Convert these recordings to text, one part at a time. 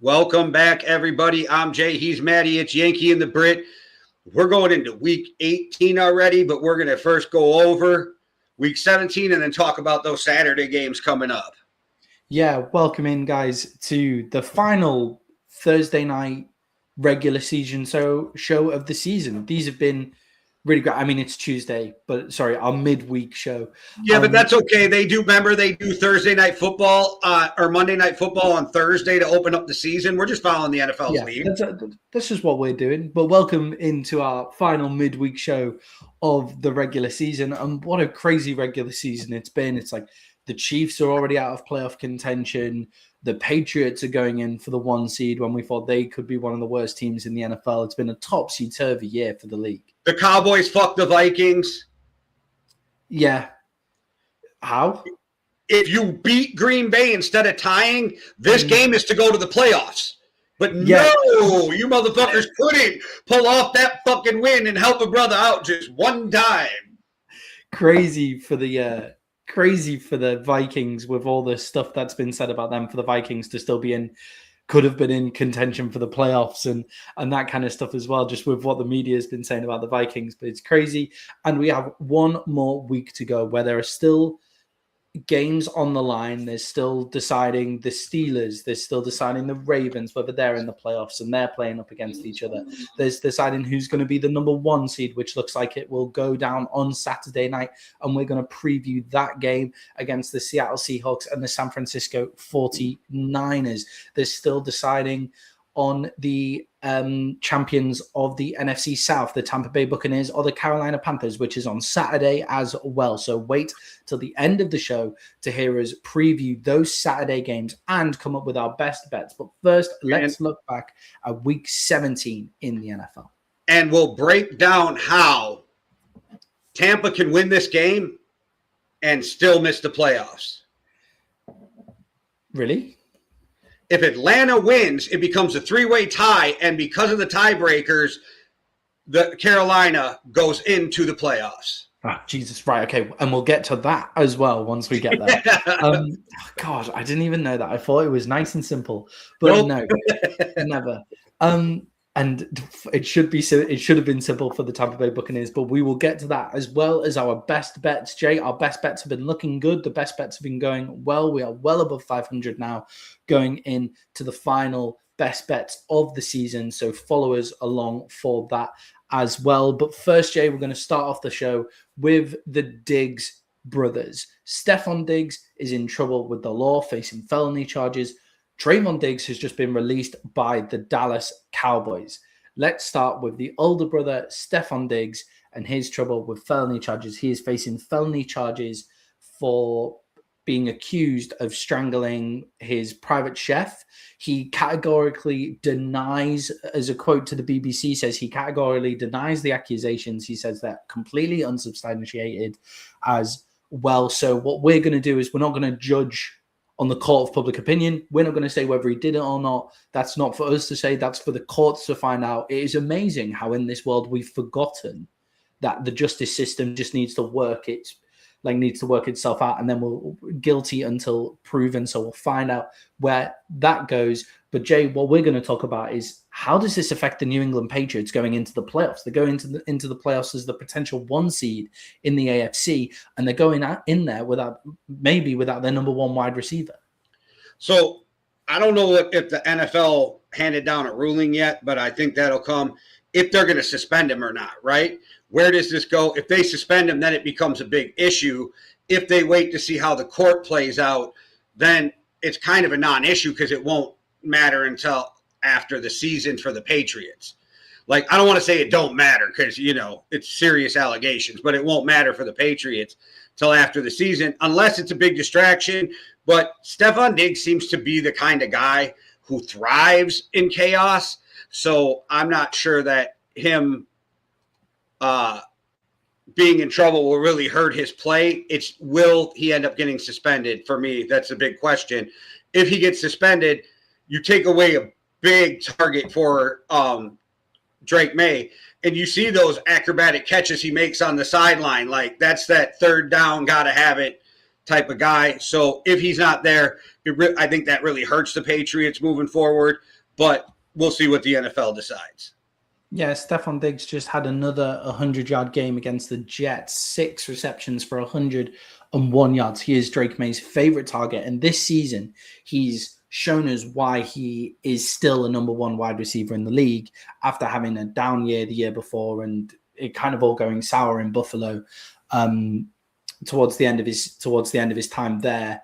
Welcome back, everybody. I'm Jay. He's Matty. It's Yankee and the Brit. We're going into week 18 already, but we're going to first go over week 17 and then talk about those Saturday games coming up. Yeah, welcome in, guys, to the final Thursday night regular season show of the season. These have been really great. I mean, it's Tuesday, but sorry, our midweek show. Yeah, but that's okay. They do Thursday night football or Monday night football on Thursday to open up the season. We're just following the NFL's lead. That's just what we're doing. But welcome into our final midweek show of the regular season. And what a crazy regular season it's been. It's like the Chiefs are already out of playoff contention. The Patriots are going in for the 1 seed when we thought they could be one of the worst teams in the NFL. It's been a topsy-turvy year for the league. The Cowboys fucked the Vikings. Yeah. How? If you beat Green Bay instead of tying, this game is to go to the playoffs. But no, you motherfuckers couldn't pull off that fucking win and help a brother out just one time. Crazy for the Vikings with all the stuff that's been said about them, for the Vikings to still be could have been in contention for the playoffs and that kind of stuff as well, just with what the media has been saying about the Vikings. But it's crazy. And we have one more week to go where there are still games on the line. There's still deciding the Steelers. There's still deciding the Ravens, whether they're in the playoffs and they're playing up against each other. There's deciding who's going to be the number 1 seed, which looks like it will go down on Saturday night. And we're going to preview that game against the Seattle Seahawks and the San Francisco 49ers. There's still deciding on the champions of the NFC South, the Tampa Bay Buccaneers or the Carolina Panthers, which is on Saturday as well. So wait till the end of the show to hear us preview those Saturday games and come up with our best bets. But first, let's look back at week 17 in the NFL. And we'll break down how Tampa can win this game and still miss the playoffs. Really? If Atlanta wins, it becomes a 3-way tie, and because of the tiebreakers, the Carolina goes into the playoffs. Oh, Jesus, right, okay. And we'll get to that as well once we get there. God, I didn't even know that. I thought it was nice and simple. But No, never. And it should have been simple for the Tampa Bay Buccaneers, but we will get to that as well as our best bets. Jay, our best bets have been looking good. The best bets have been going well. We are well above 500 now, going into the final best bets of the season. So follow us along for that as well. But first, Jay, we're going to start off the show with the Diggs brothers. Stefon Diggs is in trouble with the law, facing felony charges. Trevon Diggs has just been released by the Dallas Cowboys. Let's start with the older brother, Stefon Diggs, and his trouble with felony charges. He is facing felony charges for being accused of strangling his private chef. He categorically denies, as a quote to the BBC says, he categorically denies the accusations. He says they're completely unsubstantiated as well. So what we're going to do is we're not going to judge on the court of public opinion. We're not going to say whether he did it or not. That's not for us to say. That's for the courts to find out. It is amazing how in this world we've forgotten that the justice system just needs to work itself out, and then we'll guilty until proven. So we'll find out where that goes. But Jay, what we're going to talk about is how does this affect the New England Patriots going into the playoffs? They're going into the playoffs as the potential 1 seed in the AFC, and they're going in there without their number 1 wide receiver. So I don't know if the NFL handed down a ruling yet, but I think that'll come if they're going to suspend him or not, right? Where does this go? If they suspend him, then it becomes a big issue. If they wait to see how the court plays out, then it's kind of a non-issue because it won't matter until after the season for the Patriots. Like, I don't want to say it don't matter because, it's serious allegations, but it won't matter for the Patriots till after the season unless it's a big distraction. But Stefon Diggs seems to be the kind of guy who thrives in chaos. So I'm not sure that him being in trouble will really hurt his play. Will he end up getting suspended? For me, that's a big question. If he gets suspended, you take away a big target for Drake May, and you see those acrobatic catches he makes on the sideline. Like, that's that third down, got to have it type of guy. So if he's not there, I think that really hurts the Patriots moving forward. But we'll see what the NFL decides. Yeah, Stefon Diggs just had another 100-yard game against the Jets. 6 receptions for 101 yards. He is Drake May's favorite target. And this season, he's shown us why he is still a number 1 wide receiver in the league after having a down year the year before and it kind of all going sour in Buffalo towards the end of his time there.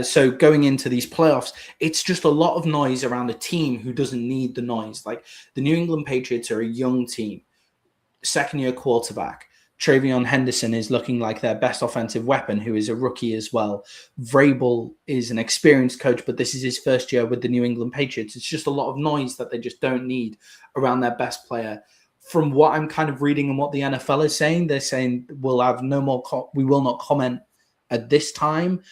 So going into these playoffs, it's just a lot of noise around a team who doesn't need the noise. Like the New England Patriots are a young team, second-year quarterback. Trevon Henderson is looking like their best offensive weapon, who is a rookie as well. Vrabel is an experienced coach, but this is his first year with the New England Patriots. It's just a lot of noise that they just don't need around their best player. From what I'm kind of reading and what the NFL is saying, they're saying we'll have no more. We will not comment at this time.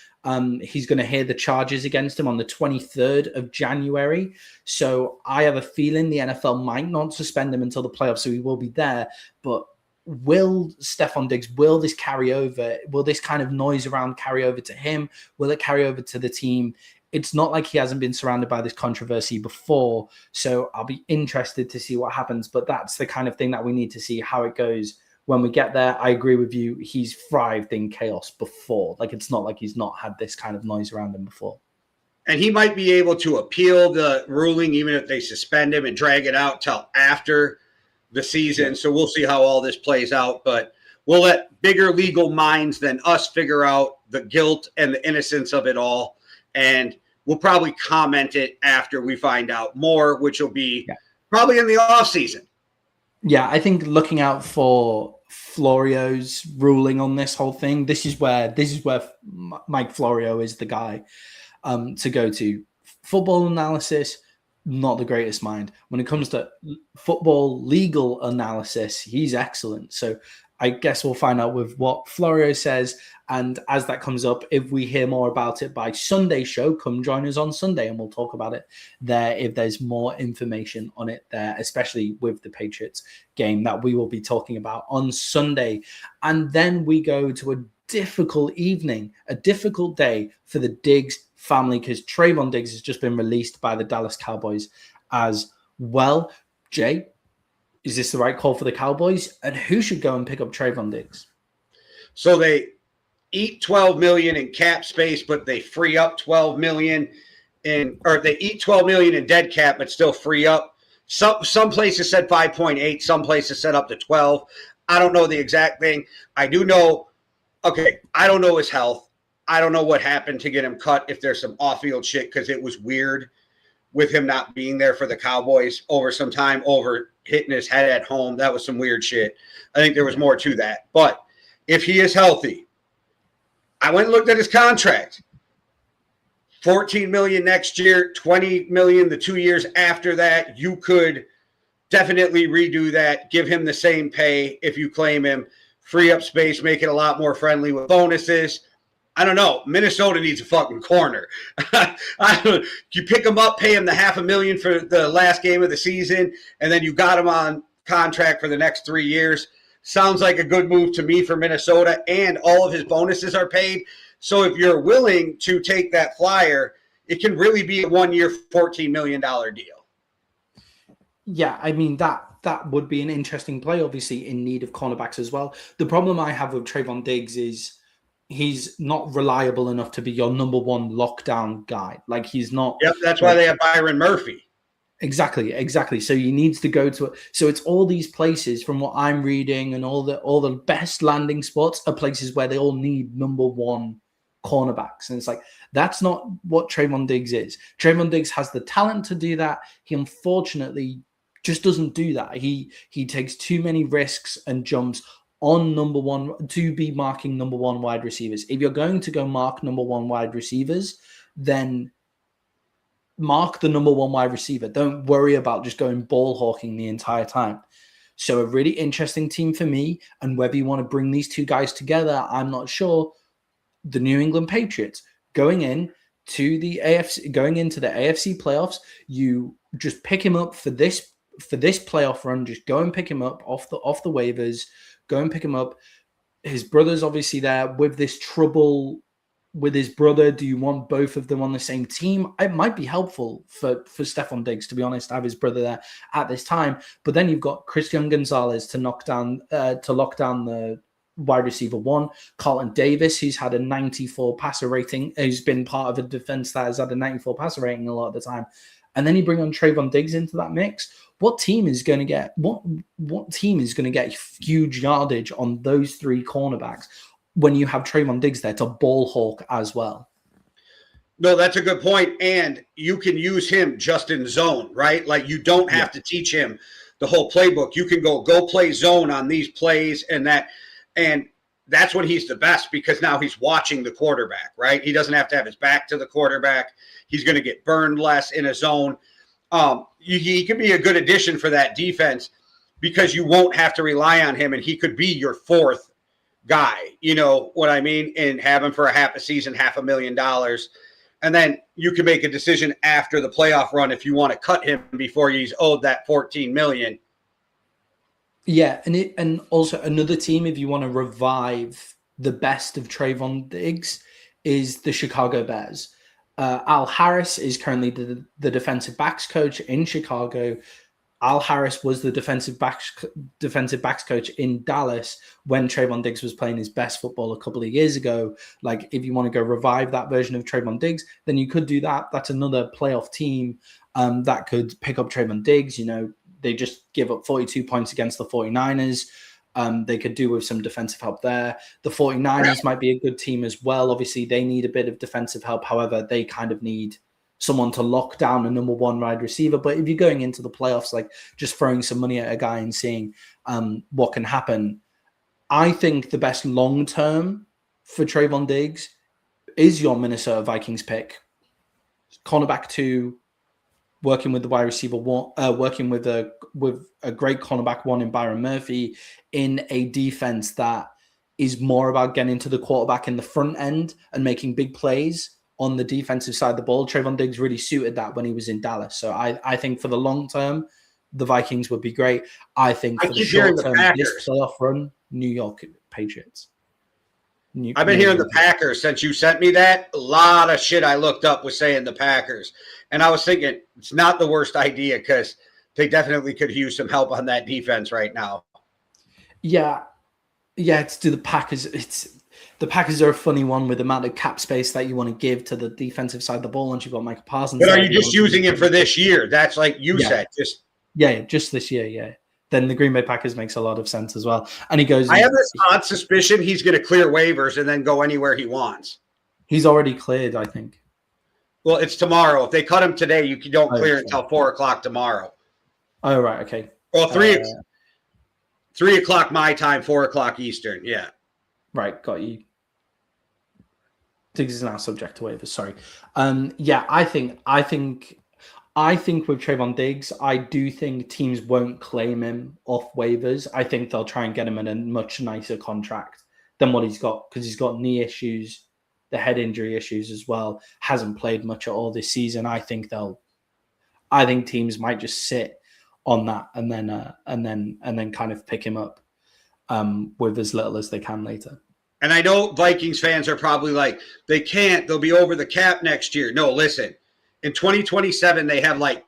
He's going to hear the charges against him on the 23rd of January. So I have a feeling the NFL might not suspend him until the playoffs, so he will be there. But will Stefon Diggs, will this carry over? Will this kind of noise around carry over to him? Will it carry over to the team? It's not like he hasn't been surrounded by this controversy before. So I'll be interested to see what happens. But that's the kind of thing that we need to see how it goes. When we get there, I agree with you. He's thrived in chaos before. Like, it's not like he's not had this kind of noise around him before. And he might be able to appeal the ruling, even if they suspend him and drag it out till after the season. Yeah. So we'll see how all this plays out. But we'll let bigger legal minds than us figure out the guilt and the innocence of it all. And we'll probably comment it after we find out more, which will be probably in the off season. Yeah, I think looking out for Florio's ruling on this whole thing. This is where Mike Florio is the guy to go to. Football analysis, not the greatest mind. When it comes to football legal analysis, he's excellent. So I guess we'll find out with what Florio says. And as that comes up, if we hear more about it by Sunday's show, come join us on Sunday and we'll talk about it there if there's more information on it there, especially with the Patriots game that we will be talking about on Sunday. And then we go to a difficult evening, a difficult day for the Diggs family because Trevon Diggs has just been released by the Dallas Cowboys as well. Jay, is this the right call for the Cowboys? And who should go and pick up Trevon Diggs? So they eat $12 million in cap space, but they free up $12 million they eat $12 million in dead cap, but still free up. Some places said 5.8, some places said up to 12. I don't know the exact thing. I do know, I don't know his health. I don't know what happened to get him cut if there's some off-field shit because it was weird with him not being there for the Cowboys over some time, over hitting his head at home. That was some weird shit. I think there was more to that. But if he is healthy, I went and looked at his contract. $14 million next year, $20 million the 2 years after that. You could definitely redo that, give him the same pay if you claim him, free up space, make it a lot more friendly with bonuses. I don't know. Minnesota needs a fucking corner. You pick him up, pay him the $500,000 for the last game of the season, and then you got him on contract for the next 3 years. Sounds like a good move to me for Minnesota, and all of his bonuses are paid. So if you're willing to take that flyer, it can really be a 1 year, $14 million deal. Yeah, I mean, that would be an interesting play, obviously in need of cornerbacks as well. The problem I have with Trevon Diggs is he's not reliable enough to be your number one lockdown guy. Like he's not. Yep, that's why they have Byron Murphy. Exactly. So he needs to go to it. So it's all these places from what I'm reading and all the best landing spots are places where they all need number one cornerbacks. And it's like, that's not what Trevon Diggs is. Trevon Diggs has the talent to do that. He unfortunately just doesn't do that. He takes too many risks and jumps on number one to be marking number one wide receivers. If you're going to go mark number one wide receivers, then mark the number one wide receiver. Don't worry about just going ball hawking the entire time. So a really interesting team for me. And whether you want to bring these two guys together, I'm not sure. The New England Patriots going into the AFC playoffs, you just pick him up for this playoff run. Just go and pick him up off the waivers. Go and pick him up. his brother's obviously there with this trouble with his brother. Do you want both of them on the same team? It might be helpful for Stefon Diggs, to be honest, to have his brother there at this time. But then you've got Christian Gonzalez to lock down the wide receiver one. Carlton Davis, who's had a 94 passer rating, who's been part of a defense that has had a 94 passer rating a lot of the time. And then you bring on Trevon Diggs into that mix. What team is going to get huge yardage on those three cornerbacks when you have Trevon Diggs there to ball hawk as well? No, that's a good point. And you can use him just in zone, right? Like you don't have to teach him the whole playbook. You can go play zone on these plays and that's when he's the best, because now he's watching the quarterback, right? He doesn't have to have his back to the quarterback. He's going to get burned less in a zone. He could be a good addition for that defense because you won't have to rely on him, and he could be your fourth guy, you know what I mean, and have him for a half a season, $500,000. And then you can make a decision after the playoff run if you want to cut him before he's owed that $14 million. Yeah, and also another team, if you want to revive the best of Trevon Diggs, is the Chicago Bears. Al Harris is currently the defensive backs coach in Chicago. Al Harris was the defensive backs coach in Dallas when Trevon Diggs was playing his best football a couple of years ago. Like, if you want to go revive that version of Trevon Diggs, then you could do that. That's another playoff team that could pick up Trevon Diggs. You know, they just give up 42 points against the 49ers. They could do with some defensive help there. The 49ers might be a good team as well. Obviously, they need a bit of defensive help. However, they kind of need someone to lock down a number one wide receiver. But if you're going into the playoffs, like just throwing some money at a guy and seeing what can happen, I think the best long-term for Trevon Diggs is your Minnesota Vikings pick. Cornerback 2, working with the wide receiver one, working with a great cornerback 1 in Byron Murphy, in a defense that is more about getting to the quarterback in the front end and making big plays on the defensive side of the ball. Trevon Diggs really suited that when he was in Dallas. So I think for the long term, the Vikings would be great. I think for the short term, this playoff run, New York Patriots. I've been hearing the Packers since you sent me that. A lot of shit I looked up was saying the Packers. And I was thinking it's not the worst idea because they definitely could use some help on that defense right now. Yeah. It's to the Packers. The Packers are a funny one with the amount of cap space that you want to give to the defensive side of the ball once you've got Michael Parsons. But are you just using it for this year? That's like you said. Just this year, yeah. Then the Green Bay Packers makes a lot of sense as well. And he goes... I have this odd suspicion he's going to clear waivers and then go anywhere he wants. He's already cleared, I think. Well, it's tomorrow. If they cut him today, you don't clear until 4 o'clock tomorrow. Oh, right, okay. Well, 3 o'clock my time, 4 o'clock Eastern, yeah. Right, got you. Diggs is now subject to waivers, sorry. I think with Trevon Diggs, I do think teams won't claim him off waivers. I think they'll try and get him in a much nicer contract than what he's got, because he's got knee issues, the head injury issues as well. Hasn't played much at all this season. I think teams might just sit on that and then kind of pick him up with as little as they can later. And I know Vikings fans are probably like, they can't. They'll be over the cap next year. No, listen. In 2027, they have like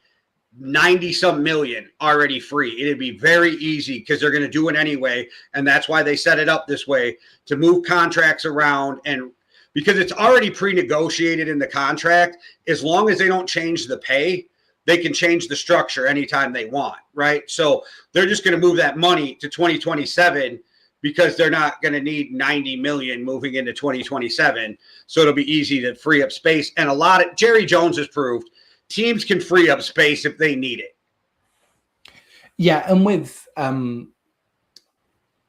90-some million already free. It'd be very easy because they're going to do it anyway. And that's why they set it up this way, to move contracts around. And because it's already pre-negotiated in the contract, as long as they don't change the pay, they can change the structure anytime they want, right? So they're just going to move that money to 2027 because they're not going to need 90 million moving into 2027. So it'll be easy to free up space. And Jerry Jones has proved teams can free up space if they need it. Yeah. And with,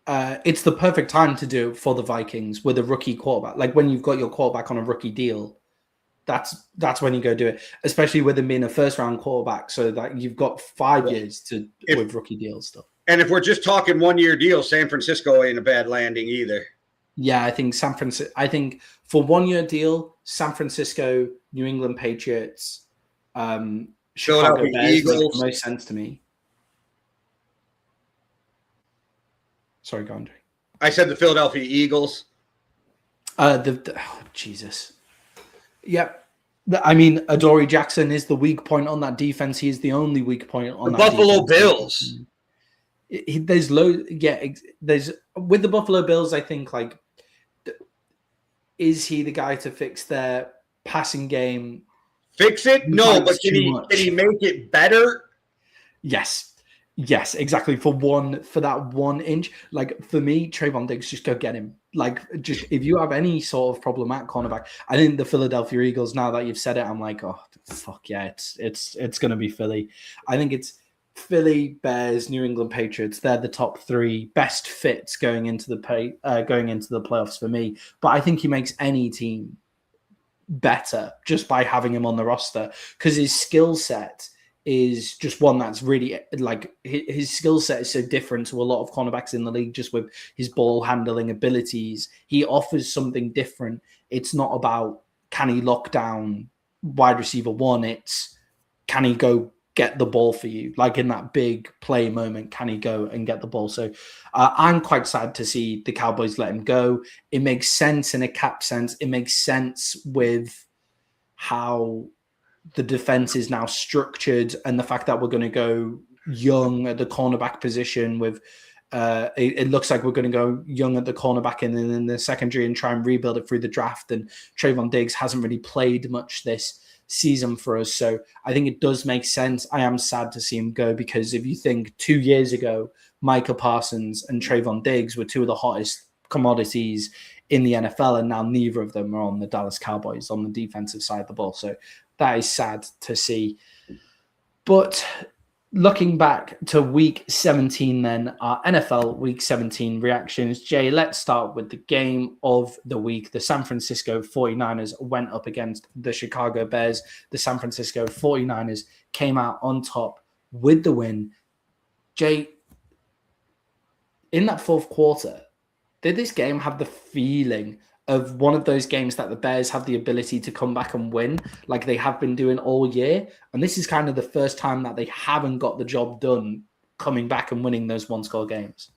it's the perfect time to do it for the Vikings with a rookie quarterback. Like when you've got your quarterback on a rookie deal, that's when you go do it, especially with him being a first round quarterback. So that you've got 5 years with rookie deals stuff. And if we're just talking 1 year deal, San Francisco ain't a bad landing either. Yeah, I think for 1 year deal, San Francisco, New England Patriots, Chicago Bears Eagles. Make most sense to me. Sorry, go on, Jay. I said the Philadelphia Eagles. Jesus. Yep. I mean, Adoree Jackson is the weak point on that defense. He is the only weak point on The that Buffalo defense. Bills. There's low. Yeah, there's with the Buffalo Bills. I think like, is he the guy to fix their passing game? Fix it? No, but can he make it better? Yes, exactly. For that 1 inch, like for me, Trevon Diggs, just go get him. Like, just if you have any sort of problem at cornerback, I think the Philadelphia Eagles. Now that you've said it, I'm like, oh fuck yeah, it's gonna be Philly. I think it's Philly, Bears, New England Patriots. They're the top 3 best fits going into the playoffs for me. But I think he makes any team better just by having him on the roster because his skill set is just one that's really like his skill set is so different to a lot of cornerbacks in the league just with his ball handling abilities. He offers something different. It's not about can he lock down wide receiver 1, it's can he go get the ball for you, like in that big play moment, can he go and get the ball? So I'm quite sad to see the Cowboys let him go. It makes sense in a cap sense. It makes sense with how the defense is now structured and the fact that we're going to go young at the cornerback position with it looks like we're going to go young at the cornerback and then in the secondary and try and rebuild it through the draft. And Trevon Diggs hasn't really played much this season for us. So I think it does make sense. I am sad to see him go because if you think 2 years ago, Micah Parsons and Trevon Diggs were 2 of the hottest commodities in the NFL, and now neither of them are on the Dallas Cowboys on the defensive side of the ball. So that is sad to see. But looking back to week 17 then, our NFL week 17 reactions. Jay, let's start with the game of the week. The San Francisco 49ers went up against the Chicago Bears. The San Francisco 49ers came out on top with the win. Jay, in that fourth quarter, did this game have the feeling of one of those games that the Bears have the ability to come back and win like they have been doing all year? And this is kind of the first time that they haven't got the job done coming back and winning those one-score games.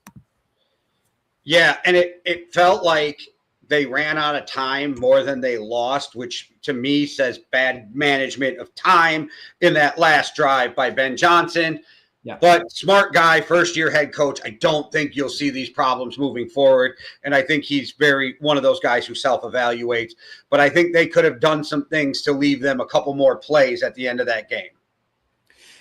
Yeah, and it felt like they ran out of time more than they lost, which to me says bad management of time in that last drive by Ben Johnson. Yeah. But smart guy, first-year head coach. I don't think you'll see these problems moving forward. And I think he's one of those guys who self-evaluates. But I think they could have done some things to leave them a couple more plays at the end of that game.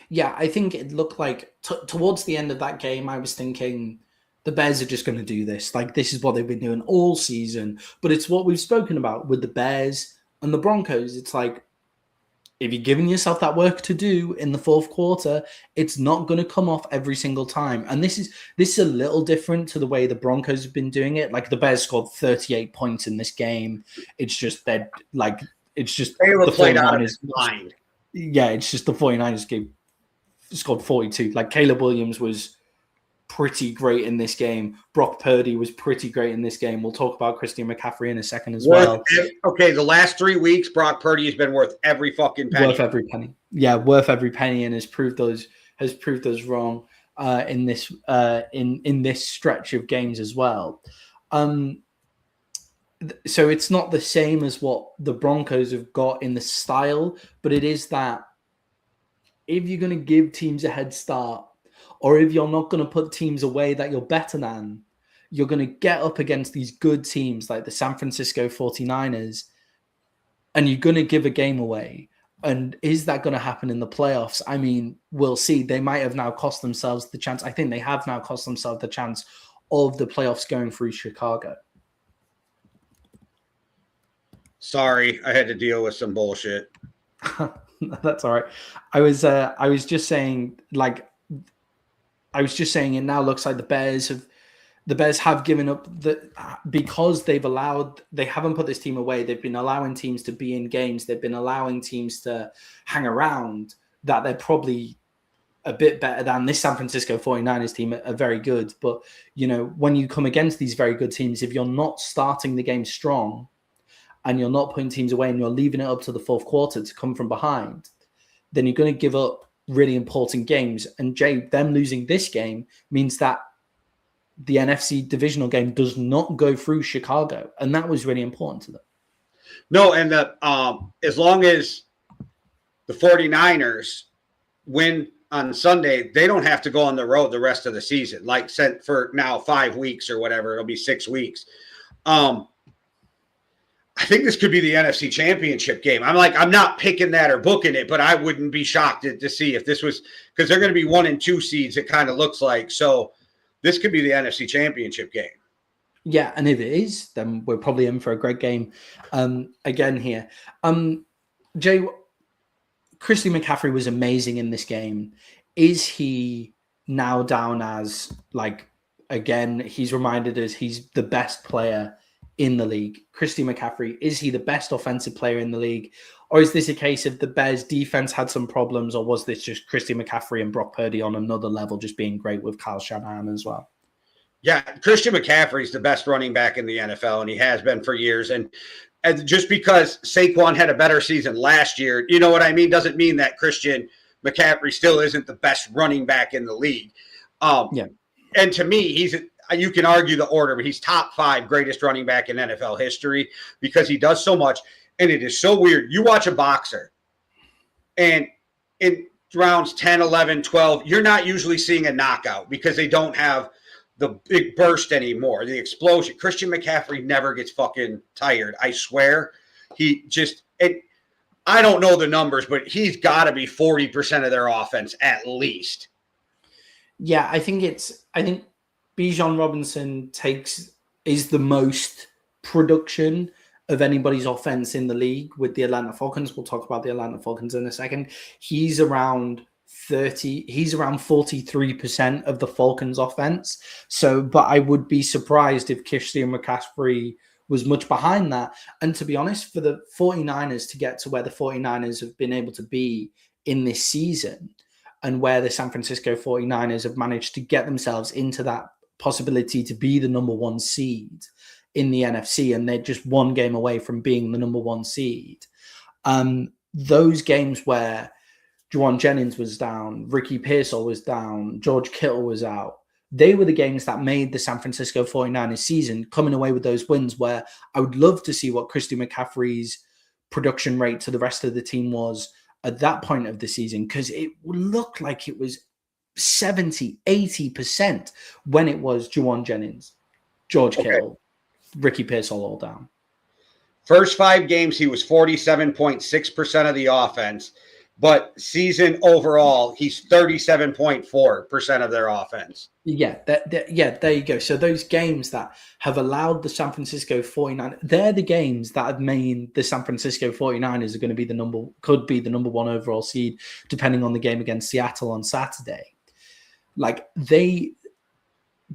Yeah, I think it looked like towards the end of that game, I was thinking the Bears are just going to do this. Like, this is what they've been doing all season. But it's what we've spoken about with the Bears and the Broncos. It's like, if you're giving yourself that work to do in the fourth quarter, it's not going to come off every single time. And this is a little different to the way the Broncos have been doing it. Like the Bears scored 38 points in this game. It's just that, like, it's just they were played out of his mind. Yeah, it's just the 49ers scored 42. Like Caleb Williams was pretty great in this game. Brock Purdy was pretty great in this game. We'll talk about Christian McCaffery in a second as well. Okay, the last 3 weeks, Brock Purdy has been worth every fucking penny. Worth every penny. Yeah, worth every penny, and has proved us wrong in this in this stretch of games as well. So it's not the same as what the Broncos have got in the style, but it is that if you're going to give teams a head start, or if you're not going to put teams away that you're better than, you're going to get up against these good teams like the San Francisco 49ers, and you're going to give a game away. And is that going to happen in the playoffs? I mean, we'll see. They might have now cost themselves the chance. I think they have now cost themselves the chance of the playoffs going through Chicago. Sorry, I had to deal with some bullshit. That's all right. I was just saying, it now looks like the Bears have given up because they haven't put this team away. They've been allowing teams to be in games. They've been allowing teams to hang around, that they're probably a bit better than this San Francisco 49ers team are very good. But, you know, when you come against these very good teams, if you're not starting the game strong and you're not putting teams away and you're leaving it up to the fourth quarter to come from behind, then you're going to give up really important games. And Jay, them losing this game means that the NFC divisional game does not go through Chicago, and that was really important to them. No, and as long as the 49ers win on Sunday, they don't have to go on the road the rest of the season, like sent for now 5 weeks or whatever. It'll be 6 weeks. I think this could be the NFC Championship game. I'm not picking that or booking it, but I wouldn't be shocked to see if this was, because they're going to be 1 and 2 seeds, it kind of looks like. So this could be the NFC Championship game. Yeah, and if it is, then we're probably in for a great game again here. Jay, Christian McCaffery was amazing in this game. Is he now down as, like, again, he's reminded us he's the best player in the league? Christian McCaffery, is he the best offensive player in the league? Or is this a case of the Bears defense had some problems, or was this just Christian McCaffery and Brock Purdy on another level just being great with Kyle Shanahan as well? Yeah, Christian McCaffrey is the best running back in the NFL, and he has been for years. And just because Saquon had a better season last year, you know what I mean, doesn't mean that Christian McCaffrey still isn't the best running back in the league. Yeah. And to me, you can argue the order, but he's top 5 greatest running back in NFL history because he does so much. And it is so weird. You watch a boxer, and in rounds 10, 11, 12, you're not usually seeing a knockout because they don't have the big burst anymore, the explosion. Christian McCaffrey never gets fucking tired. I swear. I don't know the numbers, but he's got to be 40% of their offense at least. Yeah, I think Bijan Robinson is the most production of anybody's offense in the league with the Atlanta Falcons. We'll talk about the Atlanta Falcons in a second. He's around 43% of the Falcons offense. So, but I would be surprised if Christian McCaffrey was much behind that. And to be honest, for the 49ers to get to where the 49ers have been able to be in this season, and where the San Francisco 49ers have managed to get themselves into that possibility to be the number 1 seed in the NFC, and they're just 1 game away from being the number 1 seed. Those games where Juwan Jennings was down, Ricky Pearsall was down, George Kittle was out, they were the games that made the San Francisco 49ers season, coming away with those wins, where I would love to see what Christian McCaffrey's production rate to the rest of the team was at that point of the season, because it looked like it was 70, 80% when it was Juwan Jennings, George Kittle, Ricky Pearsall all down. First 5 games, he was 47.6% of the offense, but season overall, he's 37.4% of their offense. Yeah, there you go. So those games that have allowed the San Francisco 49ers, they're the games that have made the San Francisco 49ers are going to be could be the number 1 overall seed, depending on the game against Seattle on Saturday. Like, they're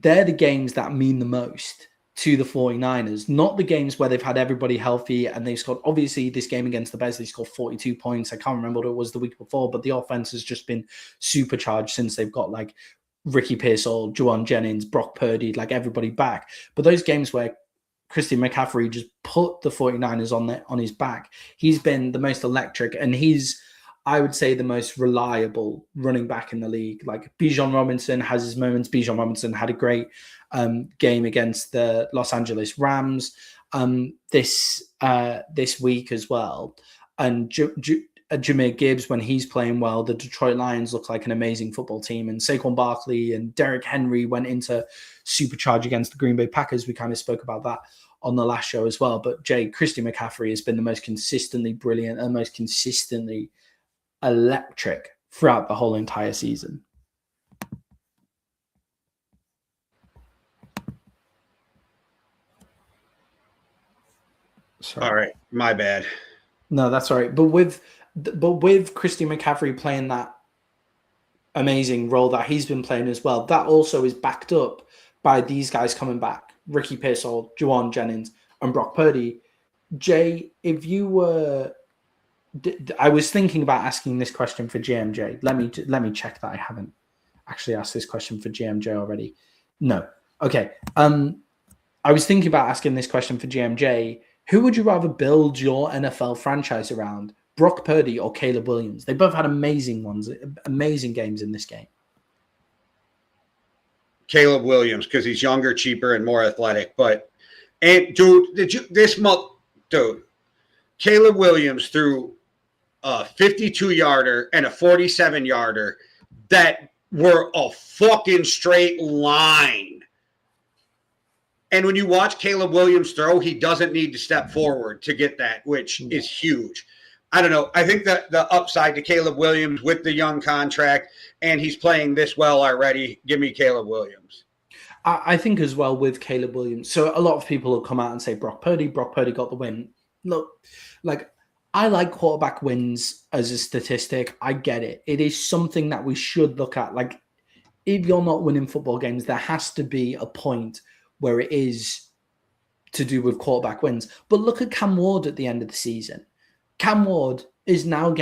the games that mean the most to the 49ers, not the games where they've had everybody healthy and they've scored. Obviously, this game against the Bears, they scored 42 points. I can't remember what it was the week before, but the offense has just been supercharged since they've got, like, Ricky Pearsall, Juwan Jennings, Brock Purdy, like, everybody back. But those games where Christian McCaffrey just put the 49ers on his back, he's been the most electric, and he's, I would say, the most reliable running back in the league. Like, Bijan Robinson has his moments. Bijan Robinson had a great game against the Los Angeles Rams this week as well. And Jahmyr Gibbs, when he's playing well, the Detroit Lions look like an amazing football team. And Saquon Barkley and Derrick Henry went into supercharge against the Green Bay Packers. We kind of spoke about that on the last show as well. But Christian McCaffrey has been the most consistently brilliant and most consistently electric throughout the whole entire season. Sorry. All right, my bad. No, that's all right. But with Christian McCaffrey playing that amazing role that he's been playing as well, that also is backed up by these guys coming back: Ricky Pearsall, Juwan Jennings, and Brock Purdy. Jay, if you were, I was thinking about asking this question for GMJ. Let me check that I haven't actually asked this question for GMJ already. No. Okay. I was thinking about asking this question for GMJ. Who would you rather build your NFL franchise around, Brock Purdy or Caleb Williams? They both had amazing games in this game. Caleb Williams because he's younger, cheaper, and more athletic. And dude, dude, Caleb Williams threw a 52-yarder and a 47-yarder that were a fucking straight line. And when you watch Caleb Williams throw, he doesn't need to step forward to get that, which is huge. I don't know. I think that the upside to Caleb Williams with the young contract, and he's playing this well already, give me Caleb Williams. I think as well with Caleb Williams. So a lot of people will come out and say Brock Purdy got the win. Look, like I like quarterback wins as a statistic. I get it. It is something that we should look at. Like if you're not winning football games, there has to be a point where it is to do with quarterback wins. But look at Cam Ward at the end of the season. Cam Ward is now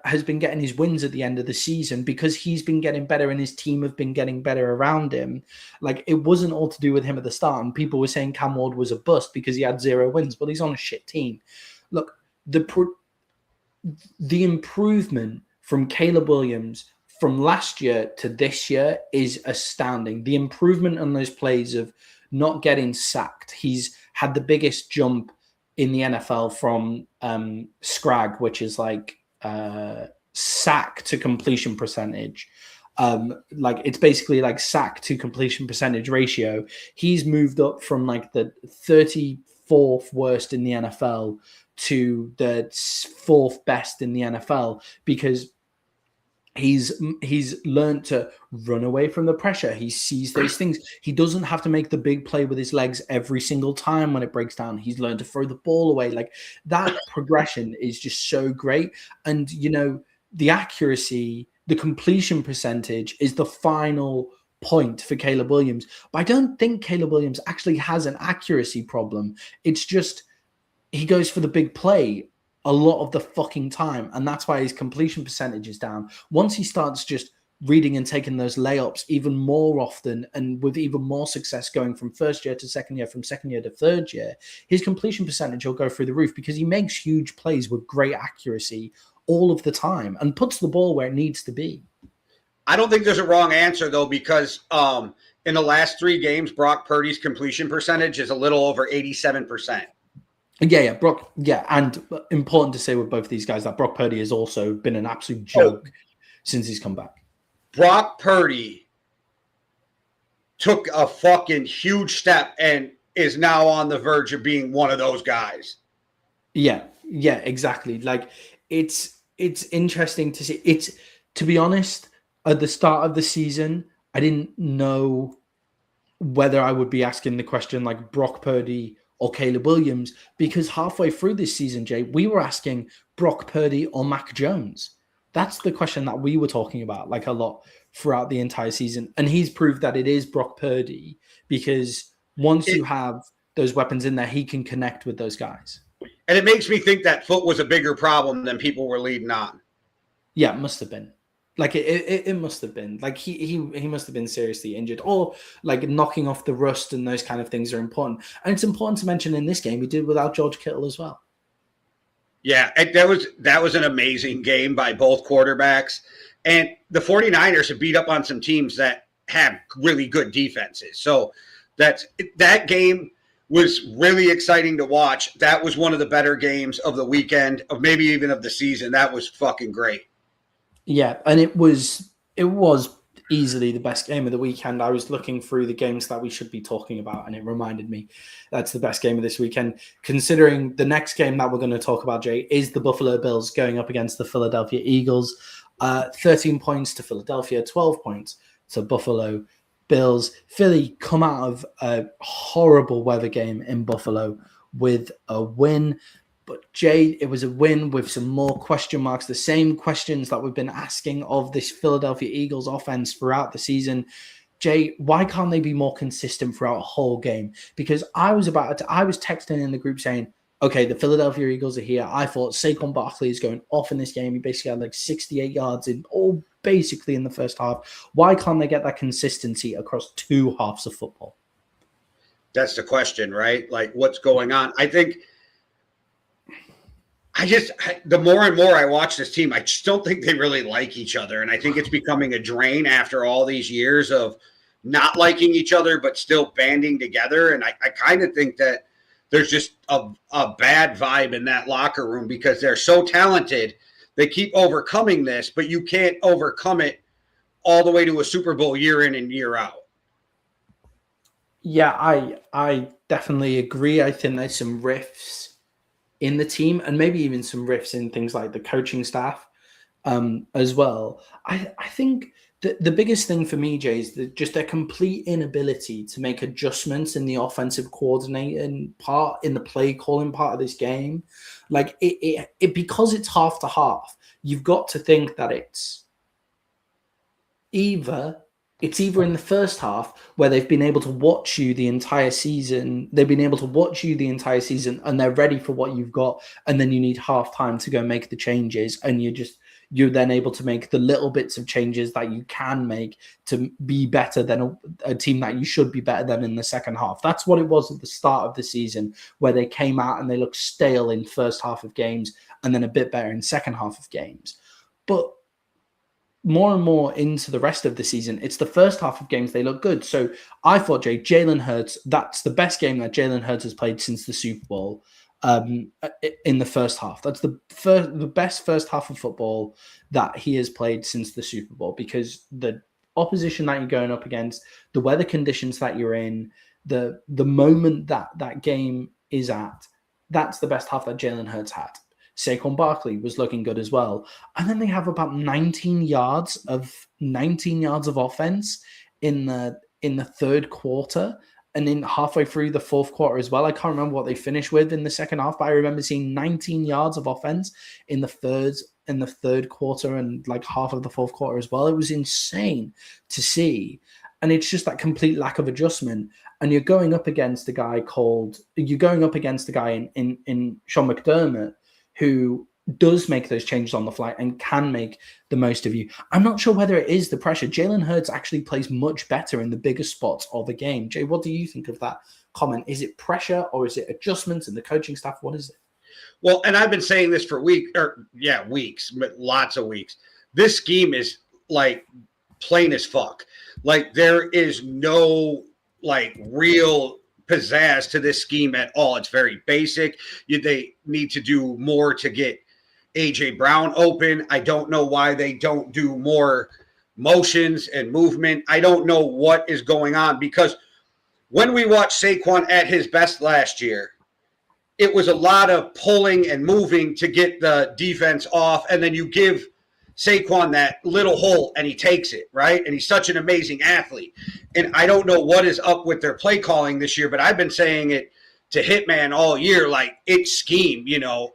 has been getting his wins at the end of the season because he's been getting better and his team have been getting better around him. Like it wasn't all to do with him at the start. And people were saying Cam Ward was a bust because he had 0 wins. Well, he's on a shit team. Look, the improvement from Caleb Williams from last year to this year is astounding. The improvement on those plays of not getting sacked. He's had the biggest jump in the NFL from Scrag, which is like sack to completion percentage. Like it's basically like sack to completion percentage ratio. He's moved up from like the 34th worst in the NFL to the 4th best in the NFL because he's learned to run away from the pressure. He sees those things. He doesn't have to make the big play with his legs every single time when it breaks down. He's learned to throw the ball away. Like that progression is just so great. And, you know, the accuracy, the completion percentage is the final point for Caleb Williams. But I don't think Caleb Williams actually has an accuracy problem. It's just he goes for the big play a lot of the fucking time, and that's why his completion percentage is down. Once he starts just reading and taking those layups even more often and with even more success going from first year to second year, from second year to third year, his completion percentage will go through the roof because he makes huge plays with great accuracy all of the time and puts the ball where it needs to be. I don't think there's a wrong answer, though, because in the last 3 games, Brock Purdy's completion percentage is a little over 87%. Yeah, Brock. Yeah, and important to say with both these guys that Brock Purdy has also been an absolute joke since he's come back. Brock Purdy took a fucking huge step and is now on the verge of being one of those guys. Yeah, exactly. Like it's interesting to see. It's, to be honest, at the start of the season, I didn't know whether I would be asking the question like Brock Purdy or Caleb Williams, because halfway through this season, Jay, we were asking Brock Purdy or Mac Jones. That's the question that we were talking about like a lot throughout the entire season. And he's proved that it is Brock Purdy because once you have those weapons in there, he can connect with those guys. And it makes me think that foot was a bigger problem than people were leading on. Yeah, it must have been. Like it must have been. Like he must have been seriously injured, or like knocking off the rust, and those kind of things are important. And it's important to mention in this game we did without George Kittle as well. Yeah, that was an amazing game by both quarterbacks. And the 49ers have beat up on some teams that have really good defenses. So that game was really exciting to watch. That was one of the better games of the weekend, of maybe even of the season. That was fucking great. Yeah, and it was easily the best game of the weekend. I was looking through the games that we should be talking about, and it reminded me that's the best game of this weekend, considering the next game that we're going to talk about, Jay, is the Buffalo Bills going up against the Philadelphia Eagles. 13 points to Philadelphia, 12 points to Buffalo Bills. Philly come out of a horrible weather game in Buffalo with a win. But Jay, it was a win with some more question marks, the same questions that we've been asking of this Philadelphia Eagles offense throughout the season. Jay, why can't they be more consistent throughout a whole game? Because I was texting in the group saying, okay, the Philadelphia Eagles are here. I thought Saquon Barkley is going off in this game. He basically had like 68 yards in all basically in the first half. Why can't they get that consistency across 2 halves of football? That's the question, right? Like, what's going on? I think the more and more I watch this team, I just don't think they really like each other. And I think it's becoming a drain after all these years of not liking each other, but still banding together. And I kind of think that there's just a bad vibe in that locker room because they're so talented. They keep overcoming this, but you can't overcome it all the way to a Super Bowl year in and year out. Yeah, I definitely agree. I think there's some rifts in the team and maybe even some rifts in things like the coaching staff as well. I think the biggest thing for me, Jay, is just their complete inability to make adjustments in the offensive coordinating part, in the play calling part of this game. Like it because it's half to half, you've got to think that it's either in the first half where they've been able to watch you the entire season. They've been able to watch you the entire season and they're ready for what you've got. And then you need half time to go make the changes. And you're then able to make the little bits of changes that you can make to be better than a team that you should be better than in the second half. That's what it was at the start of the season, where they came out and they looked stale in first half of games and then a bit better in second half of games. But more and more into the rest of the season, it's the first half of games they look good. So I thought, Jalen Hurts, that's the best game that Jalen Hurts has played since the Super Bowl in the first half. That's the best first half of football that he has played since the Super Bowl, because the opposition that you're going up against, the weather conditions that you're in, the moment that game is at, that's the best half that Jalen Hurts had. Saquon Barkley was looking good as well. And then they have about 19 yards of offense in the third quarter and in halfway through the fourth quarter as well. I can't remember what they finished with in the second half, but I remember seeing 19 yards of offense in the third quarter and like half of the fourth quarter as well. It was insane to see. And it's just that complete lack of adjustment. And you're going up against a guy in Sean McDermott, who does make those changes on the fly and can make the most of you. I'm not sure whether it is the pressure. Jalen Hurts actually plays much better in the bigger spots of the game. Jay, what do you think of that comment? Is it pressure or is it adjustments in the coaching staff? What is it? Well, and I've been saying this for weeks, but lots of weeks. This scheme is like plain as fuck. Like there is no like real pizzazz to this scheme at all. It's very basic. They need to do more to get AJ Brown open. I don't know why they don't do more motions and movement. I don't know what is going on, because when we watched Saquon at his best last year, it was a lot of pulling and moving to get the defense off, and then you give Saquon that little hole and he takes it, right? And he's such an amazing athlete. And I don't know what is up with their play calling this year, but I've been saying it to Hitman all year, like it's scheme,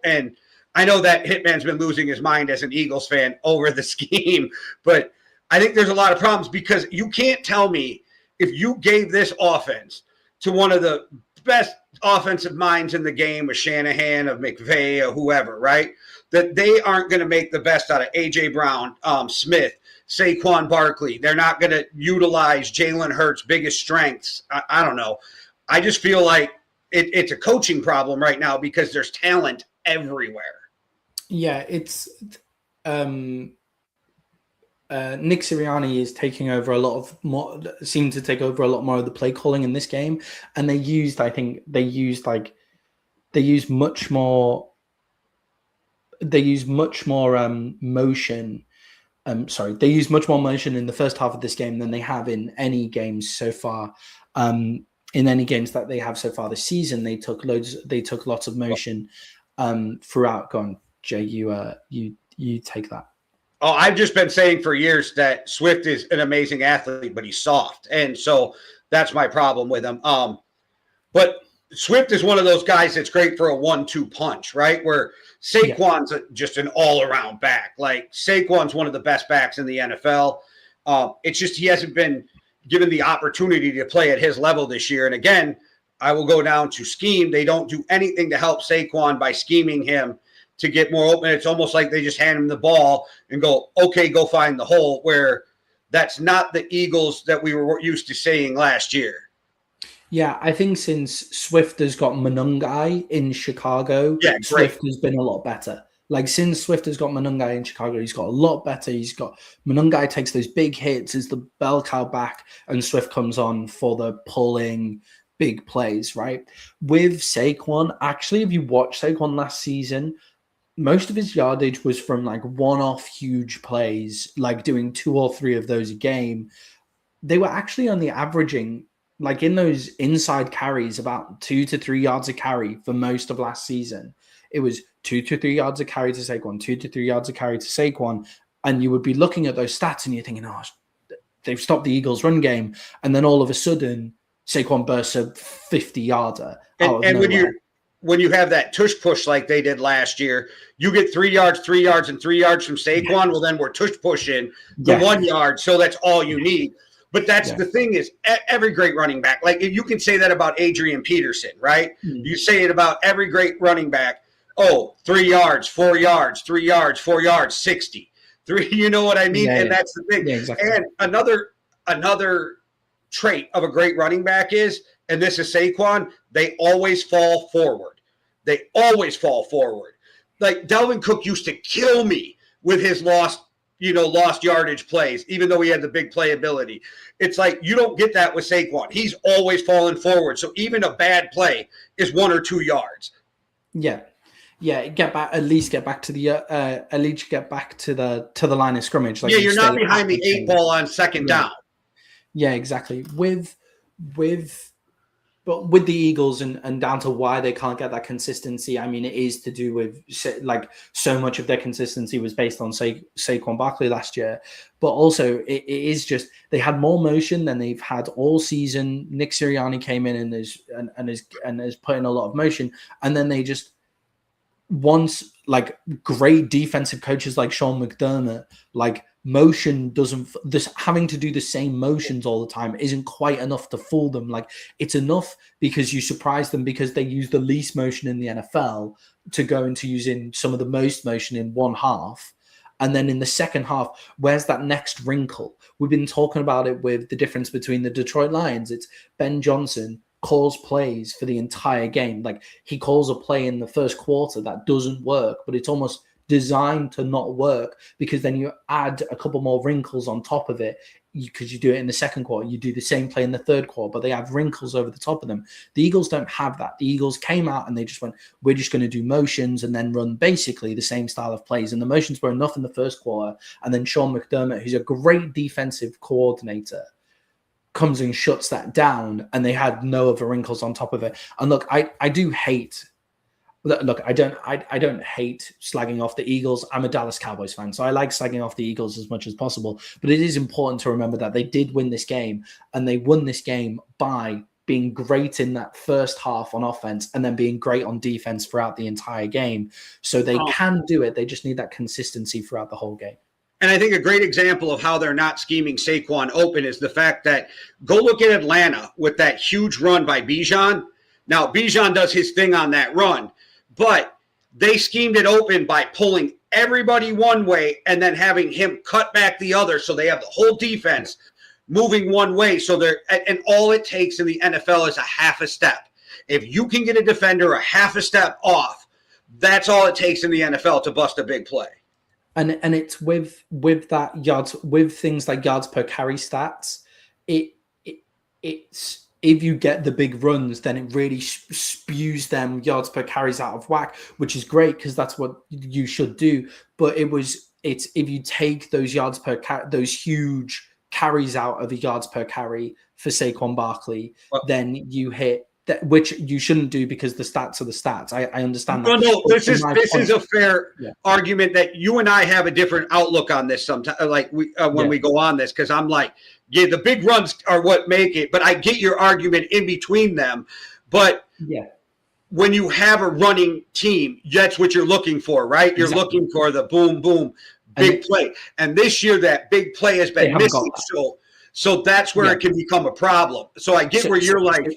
and I know that Hitman's been losing his mind as an Eagles fan over the scheme, but I think there's a lot of problems, because you can't tell me if you gave this offense to one of the best offensive minds in the game, with Shanahan, of McVay, or whoever, right, that they aren't going to make the best out of A.J. Brown, Smith, Saquon Barkley. They're not going to utilize Jalen Hurts' biggest strengths. I don't know. I just feel like it's a coaching problem right now, because there's talent everywhere. Yeah, it's Nick Sirianni is taking over seem to take over a lot more of the play calling in this game, and they used much more motion. They used much more motion in the first half of this game than they have in any games so far. In any games that they have so far this season, they took lots of motion throughout. Go on, Jay, you take that. Oh, I've just been saying for years that Swift is an amazing athlete, but he's soft. And so that's my problem with him. But Swift is one of those guys that's great for a 1-2 punch, right? Where Saquon's just an all-around back. Like, Saquon's one of the best backs in the NFL. It's just he hasn't been given the opportunity to play at his level this year. And again, I will go down to scheme. They don't do anything to help Saquon by scheming him to get more open. It's almost like they just hand him the ball and go, okay, go find the hole, where that's not the Eagles that we were used to seeing last year. Yeah, I think since Swift has got Monungai in Chicago, Swift has been a lot better. Like since Swift has got Monungai in Chicago, he's got a lot better. He's got Monungai takes those big hits as the bell cow back, and Swift comes on for the pulling big plays, right? With Saquon, actually, if you watch Saquon last season, most of his yardage was from like one-off huge plays, like doing 2 or 3 of those a game. They were actually only averaging, like in those inside carries, about 2 to 3 yards a carry for most of last season. It was 2 to 3 yards a carry to Saquon, 2 to 3 yards a carry to Saquon. And you would be looking at those stats and you're thinking, oh, they've stopped the Eagles' run game. And then all of a sudden, Saquon bursts a 50-yarder out of nowhere. When you have that tush push like they did last year, you get 3 yards, 3 yards, and 3 yards from Saquon. Yeah. Well, then we're tush pushing the 1 yard. So that's all you need. But that's the thing is, every great running back, like you can say that about Adrian Peterson, right? Mm-hmm. You say it about every great running back. Oh, 3 yards, 4 yards, 3 yards, 4 yards, 60. 3, you know what I mean? And that's the thing. Yeah, exactly. And another trait of a great running back is, and this is Saquon, they always fall forward. They always fall forward. Like Dalvin Cook used to kill me with his lost yardage plays, even though he had the big playability. It's like you don't get that with Saquon. He's always falling forward. So even a bad play is 1 or 2 yards. Yeah. Yeah, get back to the line of scrimmage. Like you're not behind the 8 ball on second down. Yeah, exactly. But with the Eagles and down to why they can't get that consistency, I mean, it is to do with like so much of their consistency was based on Saquon Barkley last year, but also it is just they had more motion than they've had all season. Nick Sirianni came in and is put in a lot of motion, and then they just once like great defensive coaches like Sean McDermott, like motion doesn't this having to do the same motions all the time isn't quite enough to fool them. Like it's enough because you surprise them because they use the least motion in the NFL to go into using some of the most motion in one half. And then in the second half, where's that next wrinkle? We've been talking about it with the difference between the Detroit Lions. It's Ben Johnson calls plays for the entire game. Like he calls a play in the first quarter that doesn't work, but it's almost designed to not work because then you add a couple more wrinkles on top of it because you do it in the second quarter. You do the same play in the third quarter, but they have wrinkles over the top of them. The Eagles don't have that. The Eagles came out and they just went, we're just going to do motions and then run basically the same style of plays. And the motions were enough in the first quarter. And then Sean McDermott, who's a great defensive coordinator, comes and shuts that down, and they had no other wrinkles on top of it. And look, I don't hate slagging off the Eagles. I'm a Dallas Cowboys fan, so I like slagging off the Eagles as much as possible. But it is important to remember that they did win this game, and they won this game by being great in that first half on offense and then being great on defense throughout the entire game. So they can do it. They just need that consistency throughout the whole game. And I think a great example of how they're not scheming Saquon open is the fact that go look at Atlanta with that huge run by Bijan. Now, Bijan does his thing on that run, but they schemed it open by pulling everybody one way and then having him cut back the other. So they have the whole defense moving one way. So and all it takes in the NFL is a half a step. If you can get a defender a half a step off, that's all it takes in the NFL to bust a big play. And it's with that yards, with things like yards per carry stats, it's if you get the big runs, then it really spews them yards per carries out of whack, which is great because that's what you should do. But it's if you take those yards per those huge carries out of the yards per carry for Saquon Barkley, then you hit. Which you shouldn't do because the stats are the stats. I understand that. No, this is a fair argument that you and I have a different outlook on this sometimes. Like when we go on this, because I'm like, yeah, the big runs are what make it. But I get your argument in between them. But when you have a running team, that's what you're looking for, right? You're looking for the boom, boom, big play. And this year, that big play has been missing. So that's where it can become a problem. So I get where you're like.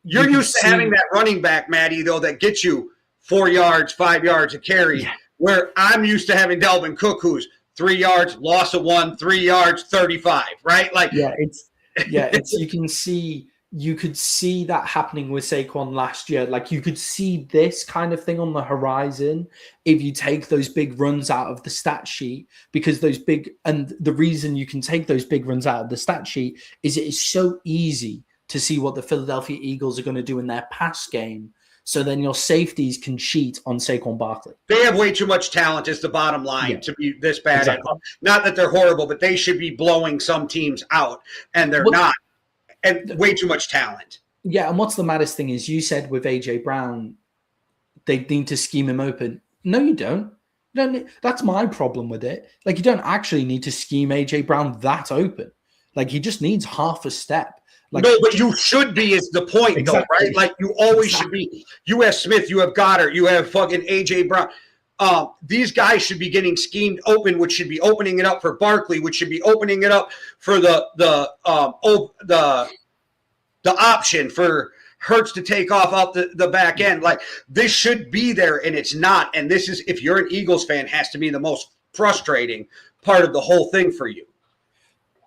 You're used to having that running back, Maddie, though, that gets you 4 yards, 5 yards a carry, where I'm used to having Dalvin Cook, who's 3 yards, loss of 1, 3 yards, 35, right? Like, it's you can see you could see that happening with Saquon last year. Like you could see this kind of thing on the horizon if you take those big runs out of the stat sheet, because the reason you can take those big runs out of the stat sheet is it is so easy to see what the Philadelphia Eagles are going to do in their pass game. So then your safeties can cheat on Saquon Barkley. They have way too much talent is the bottom line to be this bad. Exactly. Not that they're horrible, but they should be blowing some teams out, and they're not. And way too much talent. Yeah, and what's the maddest thing is you said with A.J. Brown, they need to scheme him open. No, you don't. That's my problem with it. Like, you don't actually need to scheme A.J. Brown that open. Like, he just needs half a step. Like, no, but you should be is the point, though, right? Like, you always should be. You have Smith, you have Goddard, you have fucking A.J. Brown. These guys should be getting schemed open, which should be opening it up for Barkley, which should be opening it up for the option for Hurts to take off out the back end. Like, this should be there, and it's not. And this is, if you're an Eagles fan, has to be the most frustrating part of the whole thing for you.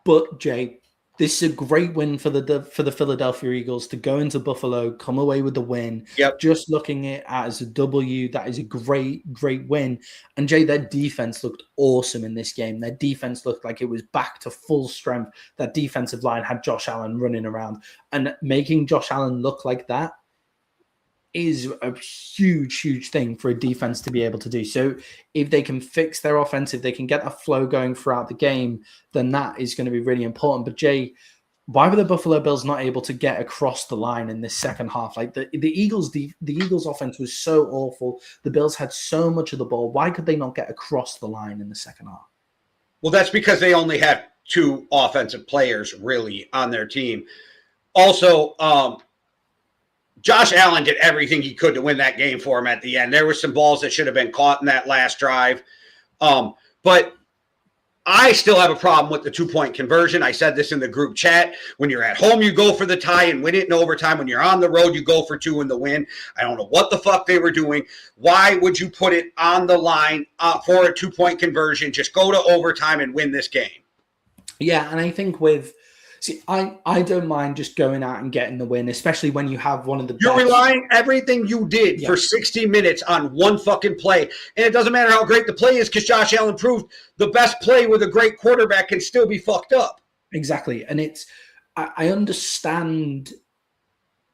But Jay, this is a great win for the Philadelphia Eagles to go into Buffalo, come away with the win. Yep. Just looking at it as a W, that is a great win. And Jay, their defense looked awesome in this game. Their defense looked like it was back to full strength. That defensive line had Josh Allen running around, and making Josh Allen look like that is a huge thing for a defense to be able to do. So if they can fix their offense, if they can get a flow going throughout the game, then that is going to be really important. But Jay, why were the Buffalo Bills not able to get across the line in this second half? Like the Eagles offense was so awful. The Bills had so much of the ball. Why could they not get across the line in the second half? Well, that's because they only have two offensive players really on their team. Also, Josh Allen did everything he could to win that game for him at the end. There were some balls that should have been caught in that last drive. But I still have a problem with the 2-point conversion. I said this in the group chat. When you're at home, you go for the tie and win it in overtime. When you're on the road, you go for 2 in the win. I don't know what the fuck they were doing. Why would you put it on the line for a 2-point conversion? Just go to overtime and win this game. Yeah, and I think I don't mind just going out and getting the win, especially when you have one of the You're best. relying everything you did for 60 minutes on one fucking play. And it doesn't matter how great the play is, because Josh Allen proved the best play with a great quarterback can still be fucked up. Exactly. And I understand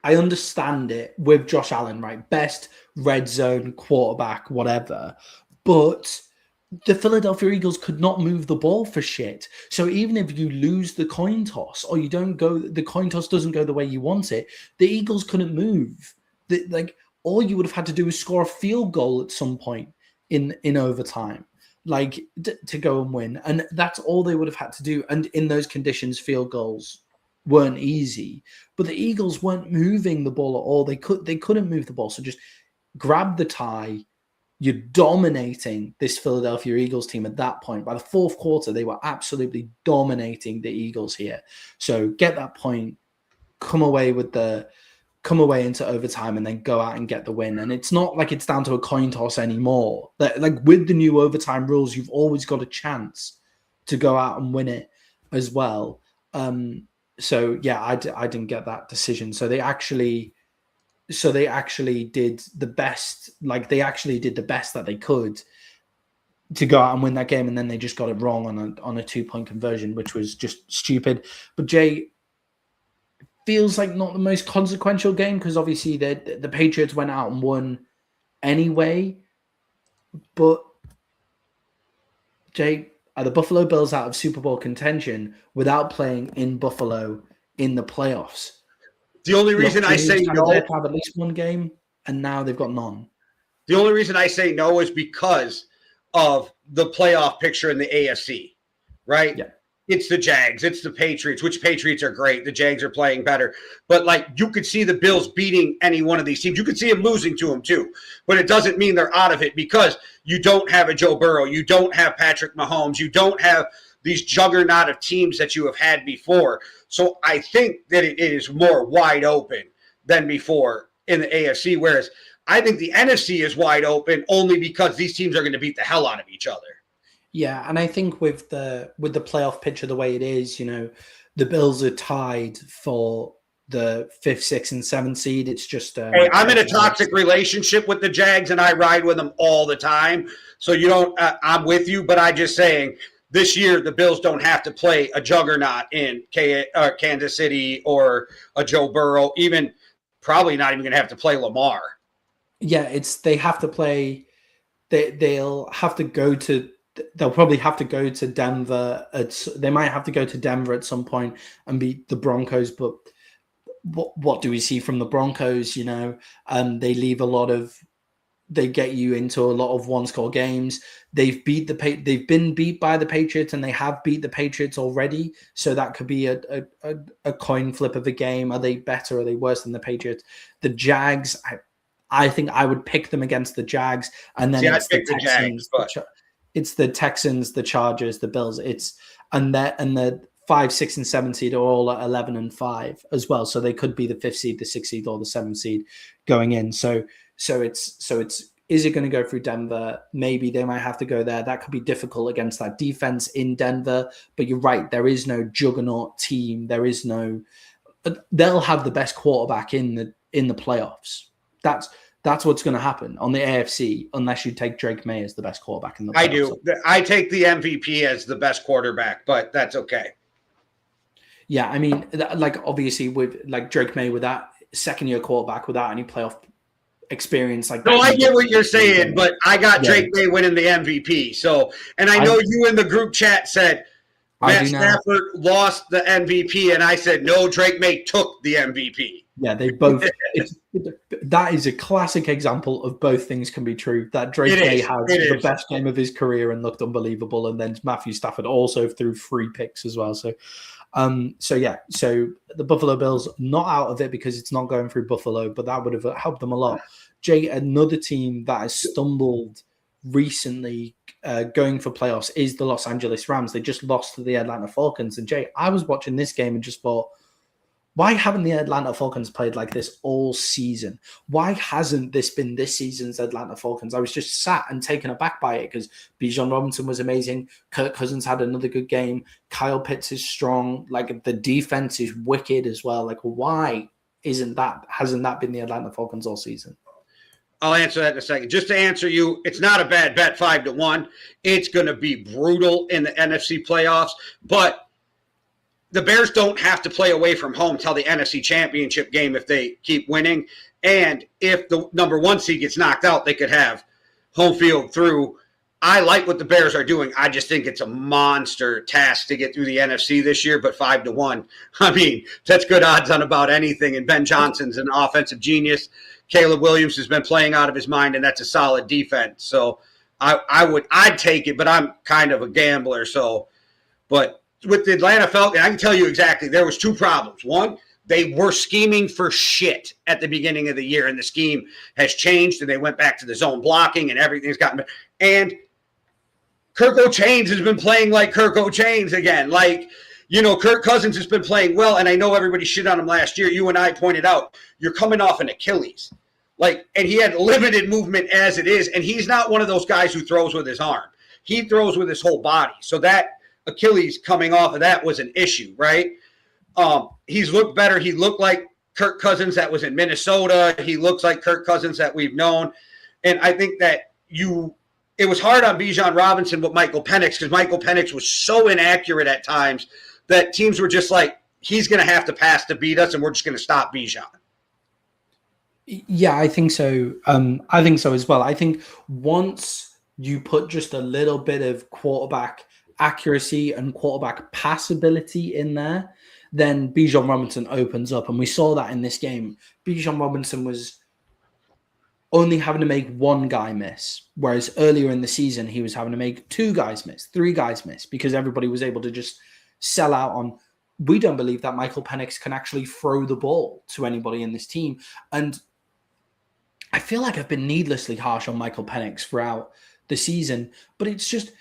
it with Josh Allen, right? Best red zone quarterback, whatever. But the Philadelphia Eagles could not move the ball for shit. So even if you lose the coin toss or the coin toss doesn't go the way you want it, the Eagles couldn't move. All you would have had to do is score a field goal at some point in overtime, to go and win. And that's all they would have had to do. And in those conditions, field goals weren't easy. But the Eagles weren't moving the ball at all. They couldn't move the ball. So just grab the tie. You're dominating this Philadelphia Eagles team at that point. By the fourth quarter, they were absolutely dominating the Eagles here. So get that point, come away into overtime, and then go out and get the win. And it's not like it's down to a coin toss anymore. Like with the new overtime rules, you've always got a chance to go out and win it as well. So yeah, I didn't get that decision. So they actually did the best. They actually did the best that they could to go out and win that game, and then they just got it wrong on a 2-point conversion, which was just stupid. But Jay, feels like not the most consequential game because obviously the Patriots went out and won anyway. But Jay, are the Buffalo Bills out of Super Bowl contention without playing in Buffalo in the playoffs? The only reason I say no, they have at least one game, and now they've got none. The only reason I say no is because of the playoff picture in the AFC, right? Yeah. It's the Jags, it's the Patriots, which Patriots are great. The Jags are playing better. But, you could see the Bills beating any one of these teams. You could see them losing to them, too. But it doesn't mean they're out of it because you don't have a Joe Burrow. You don't have Patrick Mahomes. You don't have these juggernaut of teams that you have had before. So I think that it is more wide open than before in the AFC, whereas I think the NFC is wide open only because these teams are going to beat the hell out of each other. Yeah, and I think with the playoff picture the way it is, the Bills are tied for the 5th, 6th, and 7th seed. It's just hey, I'm in a toxic relationship with the Jags, and I ride with them all the time. So you don't. I'm with you, but I'm just saying this year the Bills don't have to play a juggernaut in Kansas City or a Joe Burrow. Even probably not even going to have to play Lamar. Yeah, they have to play. They'll have to go to. They'll probably have to go to Denver. They might have to go to Denver at some point and beat the Broncos, but. What do we see from the Broncos? You know, they get you into a lot of one-score games. They've been beat by the Patriots, and they have beat the Patriots already. So that could be a coin flip of a game. Are they better? Are they worse than the Patriots? The Jags, I think I would pick them against the Jags, and then it's the Texans. It's the Texans, the Chargers, the Bills. And the 5, 6, and 7 seed are all at 11 and 5 as well. So they could be the 5th seed, the 6th seed, or the 7th seed going in. So it's is it going to go through Denver? Maybe they might have to go there. That could be difficult against that defense in Denver. But you're right, there is no juggernaut team. They'll have the best quarterback in the playoffs. That's what's going to happen on the AFC, unless you take Drake May as the best quarterback in the playoffs. I do. I take the MVP as the best quarterback, but that's okay. Yeah, I mean, like obviously with like Drake May with that second-year quarterback without any playoff experience, like no, I get what you're saying, but I got Drake May winning the MVP. So, and I know you in the group chat said Matt Stafford lost the MVP, and I said no, Drake May took the MVP. Yeah, they both. That is a classic example of both things can be true. That Drake May had the best game of his career and looked unbelievable, and then Matthew Stafford also threw 3 picks as well. So the Buffalo Bills not out of it because it's not going through Buffalo, but that would have helped them a lot. Jay, another team that has stumbled recently going for playoffs is the Los Angeles Rams. They just lost to the Atlanta Falcons. And Jay, I was watching this game and just thought, why haven't the Atlanta Falcons played like this all season? Why hasn't this been this season's Atlanta Falcons? I was just sat and taken aback by it because Bijan Robinson was amazing. Kirk Cousins had another good game. Kyle Pitts is strong. Like the defense is wicked as well. Like why hasn't that been the Atlanta Falcons all season? I'll answer that in a second. Just to answer you, it's not a bad bet 5-1. It's going to be brutal in the NFC playoffs, but the Bears don't have to play away from home till the NFC Championship game if they keep winning. And if the number 1 seed gets knocked out, they could have home field through. I like what the Bears are doing. I just think it's a monster task to get through the NFC this year, but 5-1. I mean, that's good odds on about anything. And Ben Johnson's an offensive genius. Caleb Williams has been playing out of his mind, and that's a solid defense. So I'd take it, but I'm kind of a gambler. So, but with the Atlanta Falcons, I can tell you exactly. There was 2 problems. One, they were scheming for shit at the beginning of the year, and the scheme has changed, and they went back to the zone blocking, and everything's gotten better. And Kirk O'Chains has been playing like Kirk O'Chains again. Like, you know, Kirk Cousins has been playing well, and I know everybody shit on him last year. You and I pointed out, you're coming off an Achilles. Like, and he had limited movement as it is, and he's not one of those guys who throws with his arm. He throws with his whole body. So that Achilles coming off of that was an issue, right? He's looked better. He looked like Kirk Cousins that was in Minnesota. He looks like Kirk Cousins that we've known. And I think that it was hard on Bijan Robinson with Michael Penix because Michael Penix was so inaccurate at times that teams were just like, he's going to have to pass to beat us, and we're just going to stop Bijan. Yeah, I think so. I think so as well. I think once you put just a little bit of quarterback accuracy and quarterback passability in there, then Bijan Robinson opens up. And we saw that in this game. Bijan Robinson was only having to make 1 guy miss, whereas earlier in the season, he was having to make 2 guys miss, 3 guys miss, because everybody was able to just sell out on, we don't believe that Michael Penix can actually throw the ball to anybody in this team. And I feel like I've been needlessly harsh on Michael Penix throughout the season, but it's just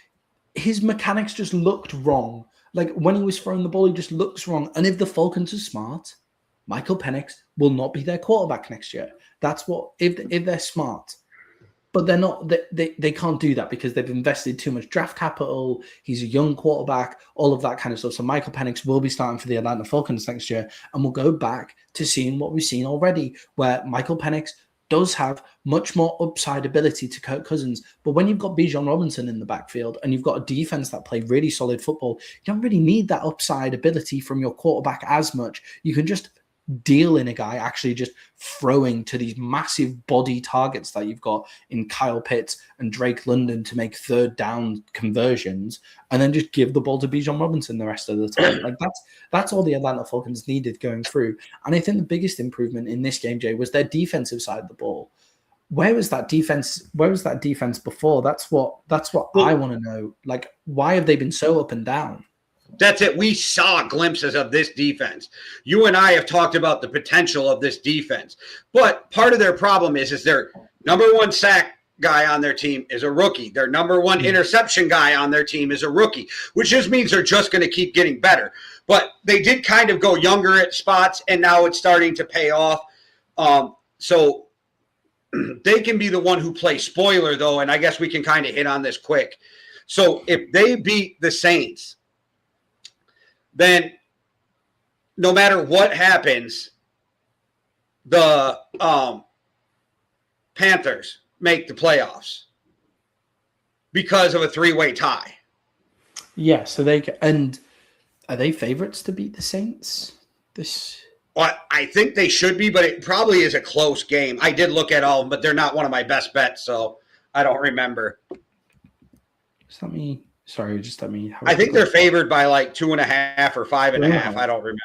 his mechanics just looked wrong. Like when he was throwing the ball, he just looks wrong. And if the Falcons are smart, Michael Penix will not be their quarterback next year. That's what, if they're smart. but they're not. They can't do that because they've invested too much draft capital. He's a young quarterback, all of that kind of stuff. So Michael Penix will be starting for the Atlanta Falcons next year, and we'll go back to seeing what we've seen already, where Michael Penix does have much more upside ability to Kirk Cousins. But when you've got Bijan Robinson in the backfield and you've got a defense that play really solid football, you don't really need that upside ability from your quarterback as much. You can just deal in a guy actually just throwing to these massive body targets that you've got in Kyle Pitts and Drake London to make third down conversions, and then just give the ball to Bijan Robinson the rest of the time. Like that's all the Atlanta Falcons needed going through. And I think the biggest improvement in this game, Jay, was their defensive side of the ball. Where was that defense before? That's what I want to know. Like, why have they been so up and down? That's it. We saw glimpses of this defense. You and I have talked about the potential of this defense. But part of their problem is their number one sack guy on their team is a rookie. Their number one interception guy on their team is a rookie, which just means they're just going to keep getting better. But they did kind of go younger at spots, and now it's starting to pay off. So they can be the one who plays spoiler, though, and I guess we can kind of hit on this quick. So if they beat the Saints, then no matter what happens, the Panthers make the playoffs because of a three-way tie. Yeah, so are they favorites to beat the Saints? Well, I think they should be, but it probably is a close game. I did look at all of them, but they're not one of my best bets, so I don't remember. I think they're favored by like 2.5 or 5.5. I don't remember.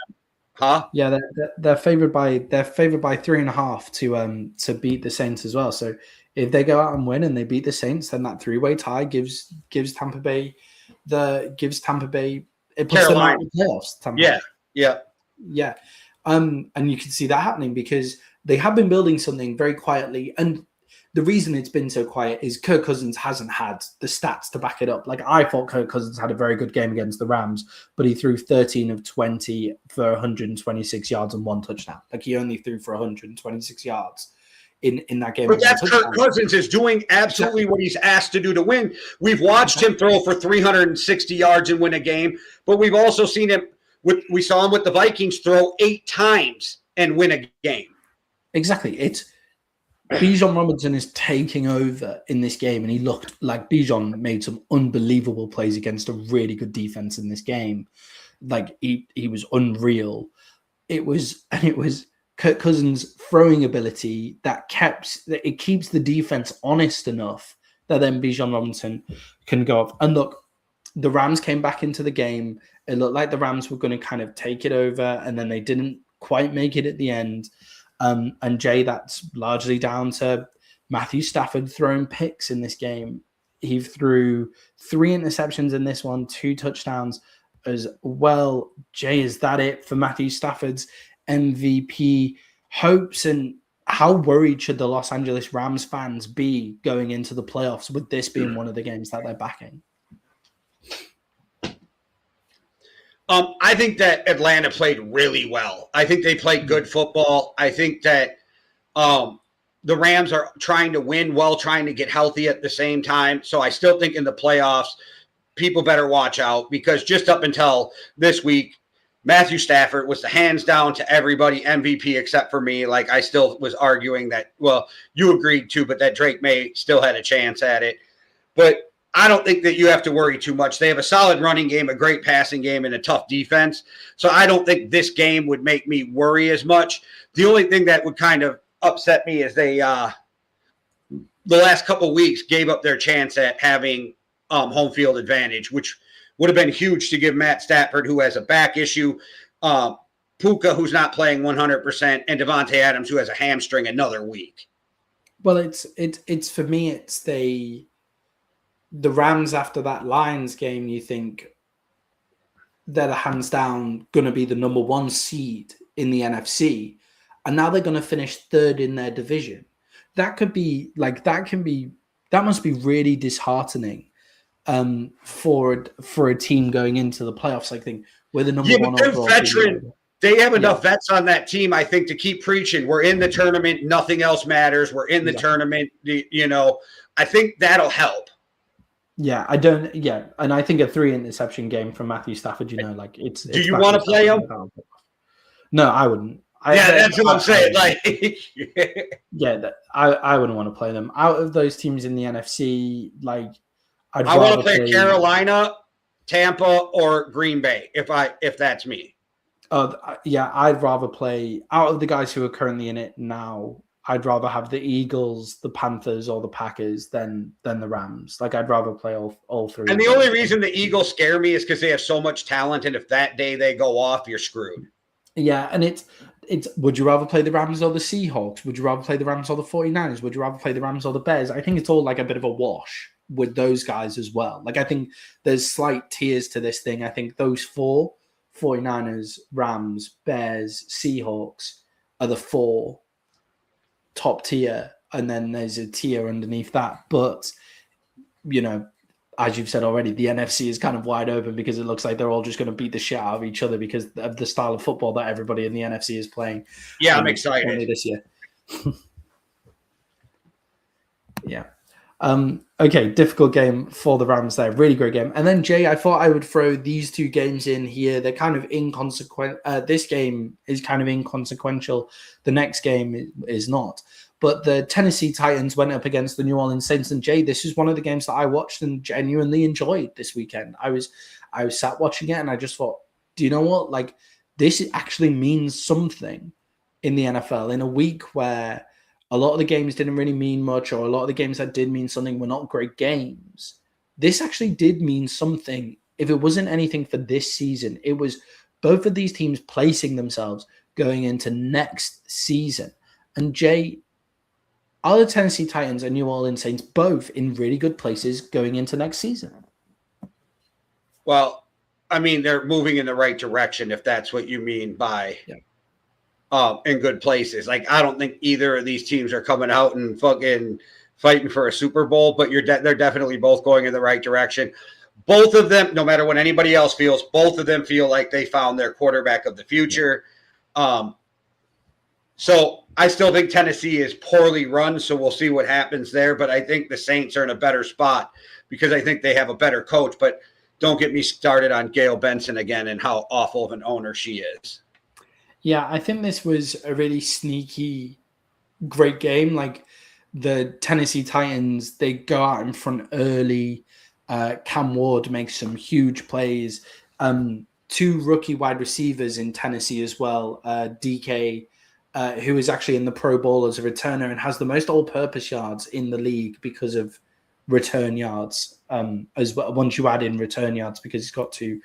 Huh? Yeah, they're favored by 3.5 to beat the Saints as well. So if they go out and win and they beat the Saints, then that three-way tie gives Tampa Bay it puts Carolina. them out in the playoffs. Yeah. And you can see that happening because they have been building something very quietly. And the reason it's been so quiet is Kirk Cousins hasn't had the stats to back it up. Like, I thought Kirk Cousins had a very good game against the Rams, but he threw 13 of 20 for 126 yards and 1 touchdown. Like, he only threw for 126 yards in that game. But that's Kirk Cousins is doing absolutely what he's asked to do to win. We've watched him throw for 360 yards and win a game, but we've also seen him we saw him with the Vikings throw 8 times and win a game. Exactly. Bijan Robinson is taking over in this game, and he looked like Bijan made some unbelievable plays against a really good defense in this game. Like, he was unreal. It was Kirk Cousins' throwing ability that keeps the defense honest enough that then Bijan Robinson can go up. And look, the Rams came back into the game. It looked like the Rams were going to kind of take it over, and then they didn't quite make it at the end. And Jay, that's largely down to Matthew Stafford throwing picks in this game. He threw 3 interceptions in this one, 2 touchdowns as well. Jay, is that it for Matthew Stafford's MVP hopes? And how worried should the Los Angeles Rams fans be going into the playoffs with this being one of the games that they're backing? I think that Atlanta played really well. I think they played good football. I think that the Rams are trying to win while trying to get healthy at the same time. So I still think in the playoffs, people better watch out, because just up until this week, Matthew Stafford was the hands down to everybody MVP except for me. Like, I still was arguing that, well, you agreed to, but that Drake May still had a chance at it. But I don't think that you have to worry too much. They have a solid running game, a great passing game, and a tough defense. So I don't think this game would make me worry as much. The only thing that would kind of upset me is they, the last couple of weeks, gave up their chance at having home field advantage, which would have been huge to give Matt Stafford, who has a back issue, Puka, who's not playing 100%, and Devontae Adams, who has a hamstring, another week. Well, it's for me, it's the Rams after that Lions game. You think they're hands down going to be the number 1 seed in the NFC, and now they're going to finish 3rd in their division. That must be really disheartening for a team going into the playoffs. I think we're the number 1 overall. they have enough vets on that team, I think, to keep preaching. We're in the tournament. Nothing else matters. We're in the tournament. You know, I think that'll help. Yeah, and I think a 3 interception game from Matthew Stafford, you know, like it's. Do you want to play him? No, I wouldn't. That's what I'm saying. I wouldn't want to play them. Out of those teams in the NFC, like I want to play Carolina, Tampa, or Green Bay if that's me. I'd rather play out of the guys who are currently in it now. I'd rather have the Eagles, the Panthers, or the Packers than the Rams. Like I'd rather play all three. And the only reason the Eagles scare me is because they have so much talent, and if that day they go off, you're screwed. Yeah, and it's. Would you rather play the Rams or the Seahawks? Would you rather play the Rams or the 49ers? Would you rather play the Rams or the Bears? I think it's all like a bit of a wash with those guys as well. Like I think there's slight tiers to this thing. I think those 4, 49ers, Rams, Bears, Seahawks are the 4 top tier, and then there's a tier underneath that. But, you know, as you've said already, the NFC is kind of wide open because it looks like they're all just going to beat the shit out of each other because of the style of football that everybody in the NFC is playing. Yeah, I'm excited. This year. Yeah. Okay, difficult game for the Rams there. Really great game. And then, Jay, I thought I would throw these 2 games in here. They're kind of inconsequential. This game is kind of inconsequential. The next game is not. But the Tennessee Titans went up against the New Orleans Saints. And, Jay, this is one of the games that I watched and genuinely enjoyed this weekend. I was sat watching it and I just thought, do you know what? Like, this actually means something in the NFL in a week where a lot of the games didn't really mean much, or a lot of the games that did mean something were not great games. This actually did mean something. If it wasn't anything for this season, it was both of these teams placing themselves going into next season. And Jay, are the Tennessee Titans and New Orleans Saints both in really good places going into next season? Well, I mean, they're moving in the right direction, if that's what you mean by in good places. Like, I don't think either of these teams are coming out and fucking fighting for a Super Bowl, but they're definitely both going in the right direction. Both of them, no matter what anybody else feels, both of them feel like they found their quarterback of the future. So I still think Tennessee is poorly run, so we'll see what happens there. But I think the Saints are in a better spot because I think they have a better coach. But don't get me started on Gail Benson again and how awful of an owner she is. Yeah, I think this was a really sneaky, great game. Like the Tennessee Titans, they go out in front early. Cam Ward makes some huge plays. 2 rookie wide receivers in Tennessee as well. DK, who is actually in the Pro Bowl as a returner and has the most all-purpose yards in the league because of return yards as well. Once you add in return yards, because he's got 2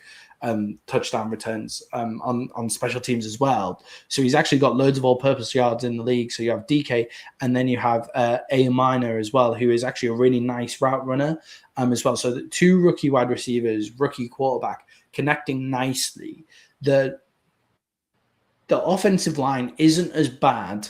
touchdown returns on special teams as well. So he's actually got loads of all-purpose yards in the league. So you have DK, and then you have A Minor as well, who is actually a really nice route runner as well. So the 2 rookie wide receivers, rookie quarterback, connecting nicely. The offensive line isn't as bad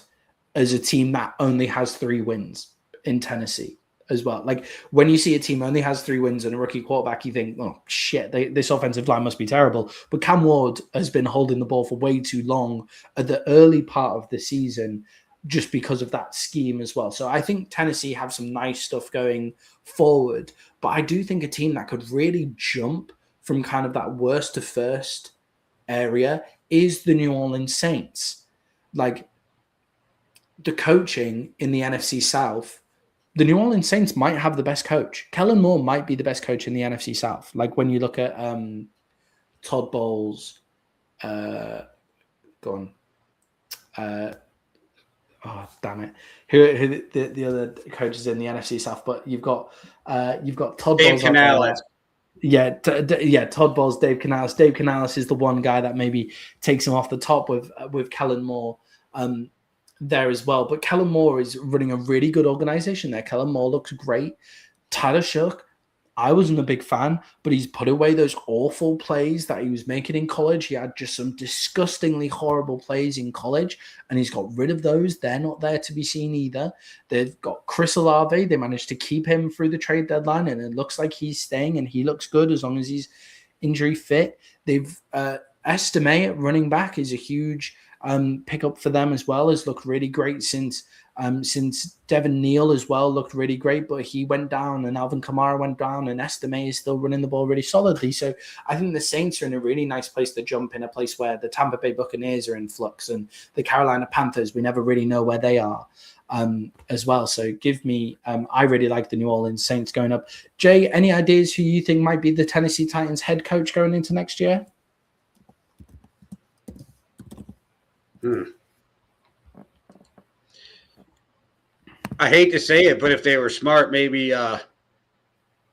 as a team that only has 3 wins in Tennessee as well. Like when you see a team only has 3 wins and a rookie quarterback, you think, oh shit, this offensive line must be terrible. But Cam Ward has been holding the ball for way too long at the early part of the season just because of that scheme as well. So I think Tennessee have some nice stuff going forward, but I do think a team that could really jump from kind of that worst to first area is the New Orleans Saints. Like the coaching in the NFC South, the New Orleans Saints might have the best coach. Kellen Moore might be the best coach in the NFC South. Like when you look at Todd Bowles, oh damn it, who the other coaches in the NFC South? But you've got Todd Dave Bowles. Canales. Todd Bowles, Dave Canales. Dave Canales is the one guy that maybe takes him off the top with Kellen Moore there as well. But Kellen Moore is running a really good organization there. Kellen Moore looks great. Tyler Shough, I wasn't a big fan, but he's put away those awful plays that he was making in college. He had just some disgustingly horrible plays in college, and he's got rid of those. They're not there to be seen either. They've got Chris Olave. They managed to keep him through the trade deadline, and it looks like he's staying, and he looks good as long as he's injury fit. They've Estime at running back is a huge pickup for them as well. Has looked really great since Devin Neal as well looked really great, but he went down and Alvin Kamara went down, and Estime is still running the ball really solidly. So I think the Saints are in a really nice place to jump, in a place where the Tampa Bay Buccaneers are in flux and the Carolina Panthers, we never really know where they are as well. So give me, I really like the New Orleans Saints going up. Jay, any ideas who you think might be the Tennessee Titans head coach going into next year? I hate to say it, but if they were smart, maybe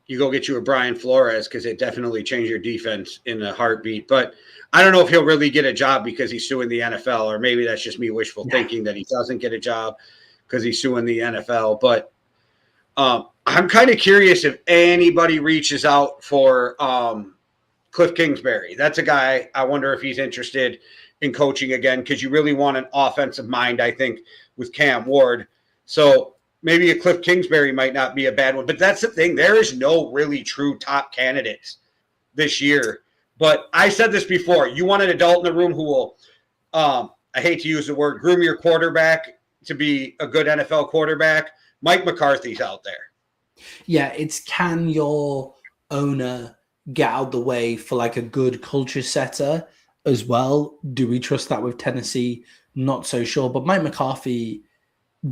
you go get you a Brian Flores, because it definitely changed your defense in a heartbeat. But I don't know if he'll really get a job because he's suing the NFL, or maybe that's just me wishful thinking that he doesn't get a job because he's suing the NFL. But I'm kind of curious if anybody reaches out for Cliff Kingsbury. That's a guy, I wonder if he's interested in coaching again, because you really want an offensive mind, I think, with Cam Ward. So maybe a Cliff Kingsbury might not be a bad one. But that's the thing. There is no really true top candidates this year. But I said this before. You want an adult in the room who will, I hate to use the word, groom your quarterback to be a good NFL quarterback. Mike McCarthy's out there. Yeah, it's, can your owner get out the way for like a good culture setter as well? Do we trust that with Tennessee? Not so sure. But Mike McCarthy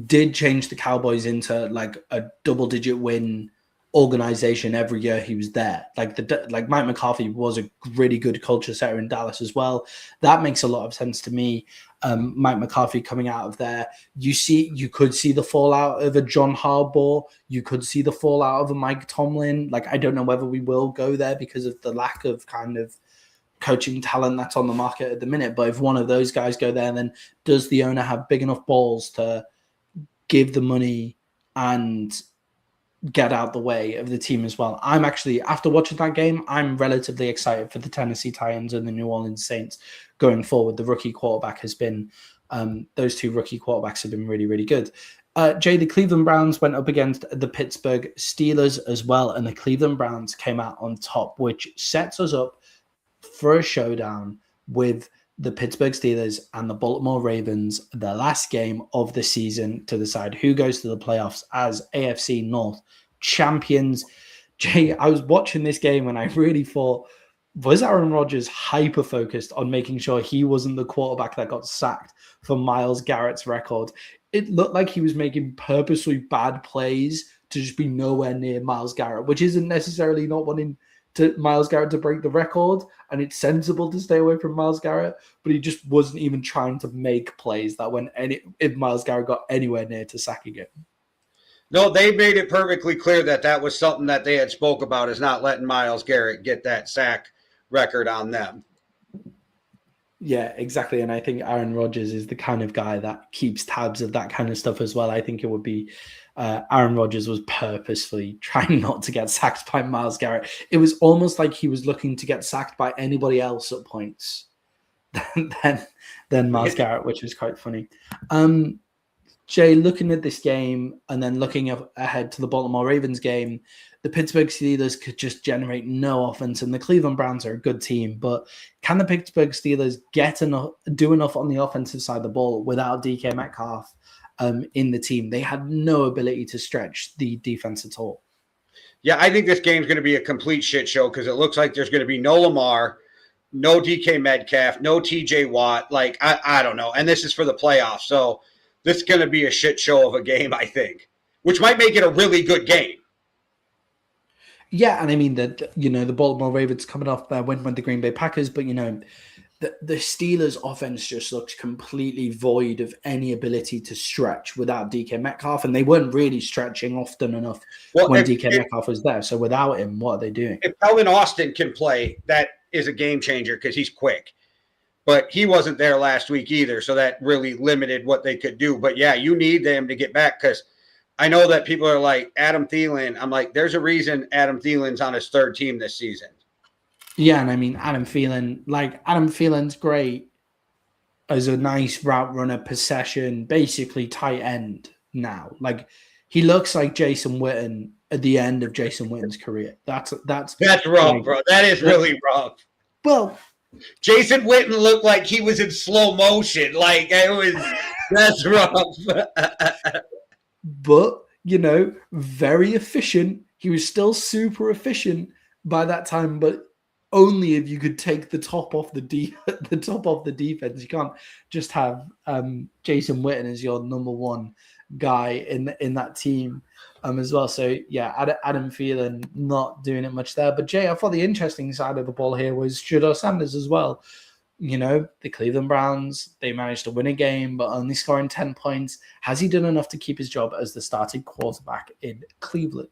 did change the Cowboys into like a double-digit win organization every year he was there. Like Mike McCarthy was a really good culture setter in Dallas as well. That makes a lot of sense to me. Mike McCarthy coming out of there, you could see the fallout of a John Harbaugh. You could see the fallout of a Mike Tomlin. Like, I don't know whether we will go there because of the lack of kind of coaching talent that's on the market at the minute. But if one of those guys go there, then does the owner have big enough balls to give the money and get out the way of the team as well? I'm actually, after watching that game, I'm relatively excited for the Tennessee Titans and the New Orleans Saints going forward. The rookie quarterback has been, those two rookie quarterbacks have been really, really good. Jay, the Cleveland Browns went up against the Pittsburgh Steelers as well, and the Cleveland Browns came out on top, which sets us up for a showdown with the Pittsburgh Steelers and the Baltimore Ravens, the last game of the season to decide who goes to the playoffs as AFC North champions. Jay, I was watching this game and I really thought, was Aaron Rodgers hyper-focused on making sure he wasn't the quarterback that got sacked for Myles Garrett's record? It looked like he was making purposely bad plays to just be nowhere near Myles Garrett, which isn't necessarily not wanting to Myles Garrett to break the record, and it's sensible to stay away from Myles Garrett, but he just wasn't even trying to make plays that when if Myles Garrett got anywhere near to sacking it. No, they made it perfectly clear that that was something that they had spoke about, is not letting Myles Garrett get that sack record on them. Yeah, exactly. And I think Aaron Rodgers is the kind of guy that keeps tabs of that kind of stuff as well. I think it would be Aaron Rodgers was purposefully trying not to get sacked by Myles Garrett. It was almost like he was looking to get sacked by anybody else at points than Myles Garrett, which was quite funny. Jay, looking at this game and then looking ahead to the Baltimore Ravens game, the Pittsburgh Steelers could just generate no offense, and the Cleveland Browns are a good team. But can the Pittsburgh Steelers do enough on the offensive side of the ball without DK Metcalf in the team? They had no ability to stretch the defense at all. Yeah, I think this game's going to be a complete shit show, because it looks like there's going to be no Lamar, no DK Metcalf, no TJ Watt. Like, I don't know. And this is for the playoffs. So this is going to be a shit show of a game, I think, which might make it a really good game. Yeah, and I mean that, the Baltimore Ravens coming off their win with the Green Bay Packers, but the Steelers' offense just looks completely void of any ability to stretch without DK Metcalf, and they weren't really stretching often enough when DK Metcalf was there. So without him, what are they doing? If Calvin Austin can play, that is a game changer because he's quick. But he wasn't there last week either, so that really limited what they could do. But yeah, you need them to get back, because I know that people are like, Adam Thielen. I'm like, there's a reason Adam Thielen's on his third team this season. Yeah, and I mean, Adam Thielen's great as a nice route runner, possession, basically tight end now. Like, he looks like Jason Witten at the end of Jason Witten's career. That's rough, bro. That is really rough. Well, Jason Witten looked like he was in slow motion. Like that's rough. But, very efficient. He was still super efficient by that time, but only if you could take the top off the defense. You can't just have Jason Witten as your number one guy in that team as well. So yeah, Adam Thielen not doing it much there. But Jay, I thought the interesting side of the ball here was Shedeur Sanders as well. The Cleveland Browns, they managed to win a game, but only scoring 10 points. Has he done enough to keep his job as the starting quarterback in Cleveland?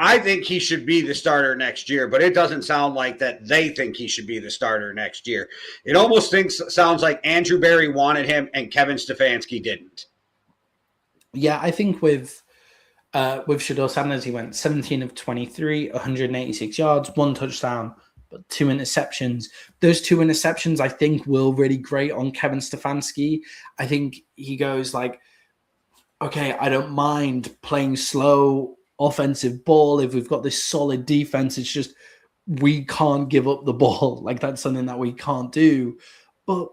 I think he should be the starter next year, but it doesn't sound like that they think he should be the starter next year. It almost sounds like Andrew Berry wanted him and Kevin Stefanski didn't. Yeah, I think with Shedeur Sanders, he went 17 of 23, 186 yards, 1 touchdown, but 2 interceptions. Those 2 interceptions, I think, will really grate on Kevin Stefanski. I think he goes like, okay, I don't mind playing slow offensive ball if we've got this solid defense. It's just we can't give up the ball. Like, that's something that we can't do. But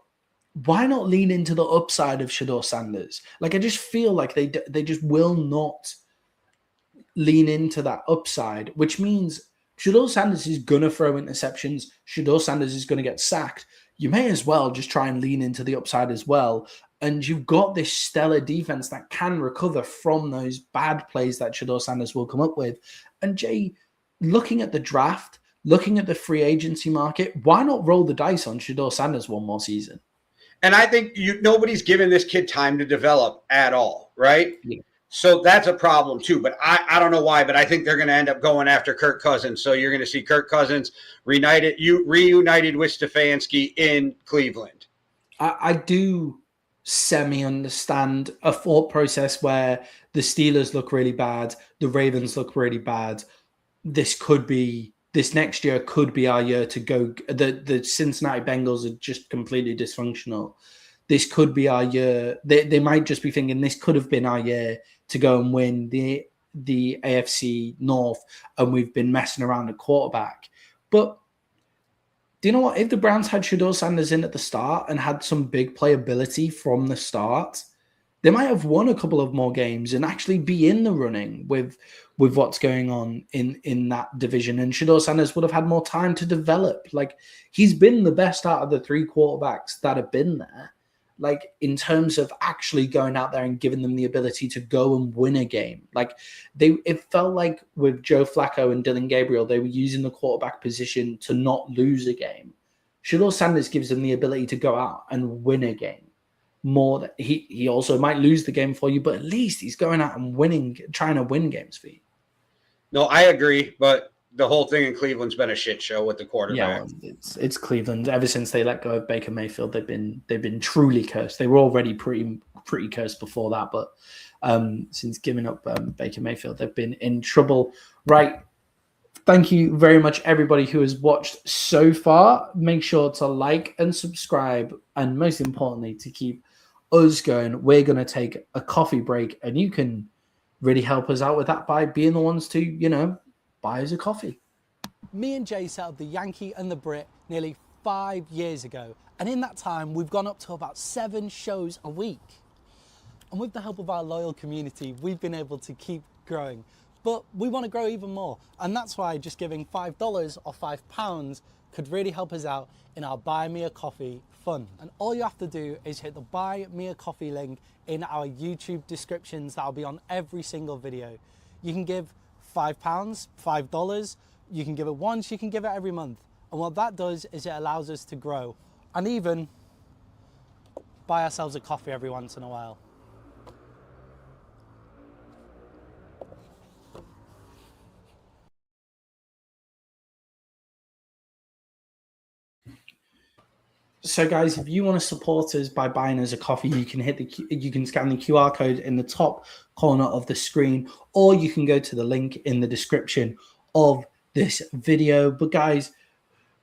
why not lean into the upside of Shedeur Sanders? Like, I just feel like they just will not lean into that upside, which means Shedeur Sanders is going to throw interceptions. Shedeur Sanders is going to get sacked. You may as well just try and lean into the upside as well. And you've got this stellar defense that can recover from those bad plays that Shedeur Sanders will come up with. And Jay, looking at the draft, looking at the free agency market, why not roll the dice on Shedeur Sanders one more season? And I think nobody's giving this kid time to develop at all, right? Yeah. So that's a problem too. But I don't know why, but I think they're going to end up going after Kirk Cousins. So you're going to see Kirk Cousins reunited with Stefanski in Cleveland. I do semi-understand a thought process where the Steelers look really bad, the Ravens look really bad. This next year could be our year to go. The Cincinnati Bengals are just completely dysfunctional. This could be our year. They might just be thinking this could have been our year to go and win the AFC North, and we've been messing around the quarterback. But do you know what? If the Browns had Shedeur Sanders in at the start and had some big playability from the start, they might have won a couple of more games and actually be in the running with what's going on in that division. And Shedeur Sanders would have had more time to develop. Like, he's been the best out of the 3 quarterbacks that have been there. Like, in terms of actually going out there and giving them the ability to go and win a game. Like, it felt like with Joe Flacco and Dylan Gabriel, they were using the quarterback position to not lose a game. Shedeur Sanders gives them the ability to go out and win a game. More, he also might lose the game for you, but at least he's going out and winning, trying to win games for you. No, I agree, but the whole thing in Cleveland's been a shit show with the quarterback. Yeah, it's Cleveland. Ever since they let go of Baker Mayfield, they've been truly cursed. They were already pretty cursed before that, but since giving up Baker Mayfield, they've been in trouble. Right. Thank you very much, everybody who has watched so far. Make sure to like and subscribe, and most importantly, to keep us going. We're going to take a coffee break, and you can really help us out with that by being the ones to, buy us a coffee. Me and Jay set up the Yankee and the Brit nearly 5 years ago, and in that time we've gone up to about 7 shows a week. And with the help of our loyal community, we've been able to keep growing. But we want to grow even more, and that's why just giving $5 or £5 could really help us out in our Buy Me a Coffee fund. And all you have to do is hit the Buy Me a Coffee link in our YouTube descriptions. That'll be on every single video. You can give £5, $5, you can give it once, you can give it every month. And what that does is it allows us to grow and even buy ourselves a coffee every once in a while. So, guys, if you want to support us by buying us a coffee, you can scan the QR code in the top corner of the screen, or you can go to the link in the description of this video. But, guys,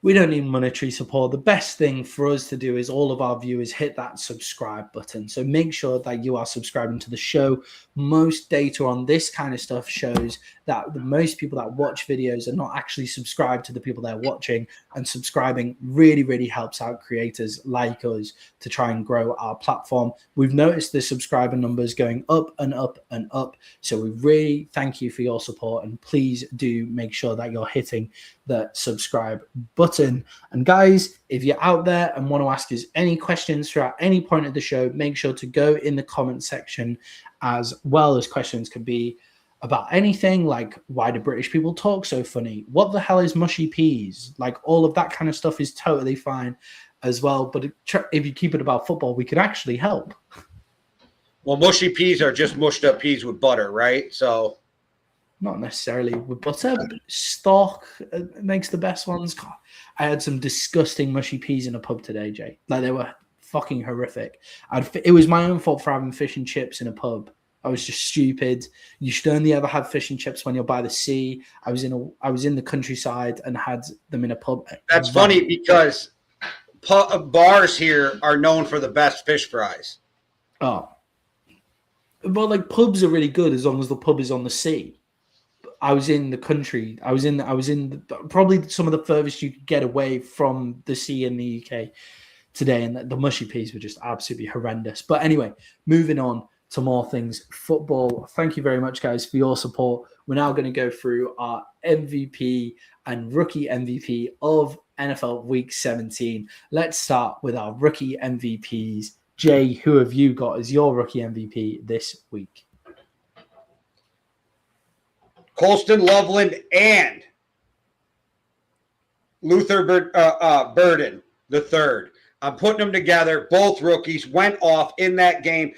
We don't need monetary support. The best thing for us to do is all of our viewers hit that subscribe button. So make sure that you are subscribing to the show. Most data on this kind of stuff shows that the most people that watch videos are not actually subscribed to the people they're watching, and subscribing really, really helps out creators like us to try and grow our platform. We've noticed the subscriber numbers going up and up and up. So we really thank you for your support, and please do make sure that you're hitting the subscribe button. And guys, if you're out there and want to ask us any questions throughout any point of the show, make sure to go in the comment section, as well as questions can be about anything like, why do British people talk so funny? What the hell is mushy peas? Like, all of that kind of stuff is totally fine as well. But if you keep it about football, we could actually help. Well, mushy peas are just mushed up peas with butter, right? So not necessarily with butter. Stock makes the best ones. God, I had some disgusting mushy peas in a pub today, Jay. Like, they were fucking horrific. It was my own fault for having fish and chips in a pub. I was just stupid. You should only ever have fish and chips when you're by the sea. I was in the countryside and had them in a pub. That's funny because bars here are known for the best fish fries. Oh, well, like, pubs are really good as long as the pub is on the sea. I was in the country. I was in probably some of the furthest you could get away from the sea in the UK today, and the mushy peas were just absolutely horrendous. But anyway, moving on to more things football. Thank you very much, guys, for your support. We're now going to go through our MVP and rookie MVP of NFL Week 17. Let's start with our rookie MVPs. Jay, who have you got as your rookie MVP this week? Colston Loveland and Luther Burden the third. I'm putting them together. Both rookies went off in that game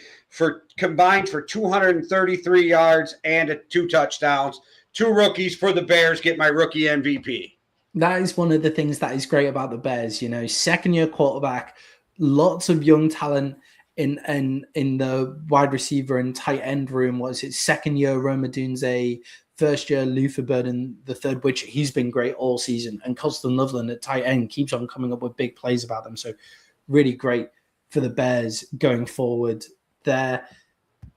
combined for 233 yards and 2 touchdowns. 2 rookies for the Bears get my rookie MVP. That is one of the things that is great about the Bears. You know, second-year quarterback, lots of young talent in the wide receiver and tight end room. Was it second-year Roma Dunze, first-year Luther Burden the third, which he's been great all season, and Colston Loveland at tight end keeps on coming up with big plays about them. So really great for the Bears going forward there.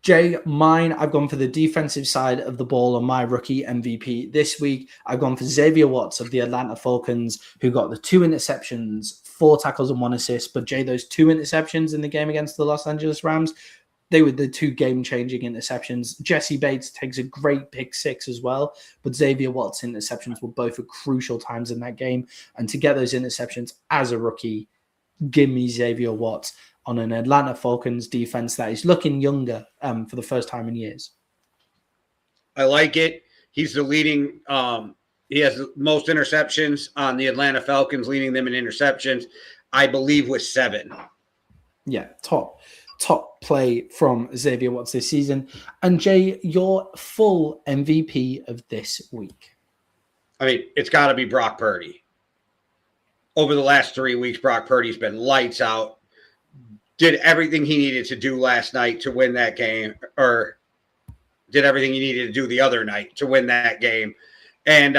Jay, mine, I've gone for the defensive side of the ball on my rookie MVP this week. I've gone for Xavier Watts of the Atlanta Falcons, who got the 2 interceptions, 4 tackles and 1 assist. But Jay, those 2 interceptions in the game against the Los Angeles Rams, they were the 2 game-changing interceptions. Jesse Bates takes a great pick 6 as well, but Xavier Watts' interceptions were both at crucial times in that game. And to get those interceptions as a rookie, give me Xavier Watts on an Atlanta Falcons defense that is looking younger for the first time in years. I like it. He's the leading he has the most interceptions on the Atlanta Falcons, leading them in interceptions, I believe, with 7. Yeah, top play from Xavier Watts this season. And Jay, your full MVP of this week. I mean, it's got to be Brock Purdy. Over the last 3 weeks, Brock Purdy's been lights out. Did everything he needed to do last night to win that game, or did everything he needed to do the other night to win that game. And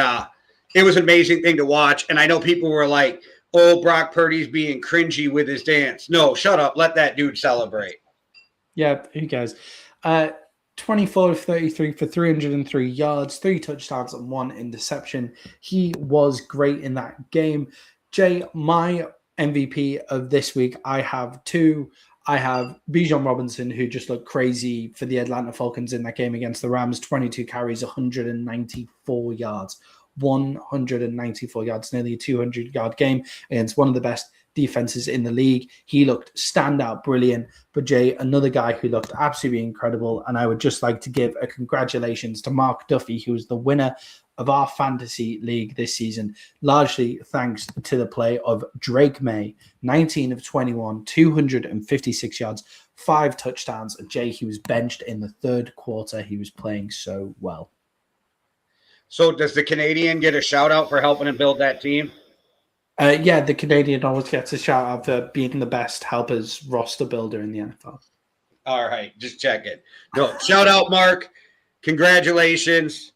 it was an amazing thing to watch. And I know people were like, oh, Brock Purdy's being cringy with his dance. No, shut up. Let that dude celebrate. Yeah, who cares? 24 of 33 for 303 yards, 3 touchdowns and 1 interception. He was great in that game. Jay, my MVP of this week, I have 2. I have Bijan Robinson, who just looked crazy for the Atlanta Falcons in that game against the Rams. 22 carries, 194 yards. 194 yards, nearly a 200-yard game against one of the best defenses in the league. He looked standout brilliant. But Jay, another guy who looked absolutely incredible, and I would just like to give a congratulations to Mark Duffy, who was the winner of our fantasy league this season, largely thanks to the play of Drake May, 19 of 21, 256 yards, 5 touchdowns. And Jay, he was benched in the 3rd quarter. He was playing so well. So does the Canadian get a shout out for helping him build that team? Yeah, the Canadian always gets a shout out for being the best helpers roster builder in the NFL. All right, just check it. No, shout out, Mark. Congratulations.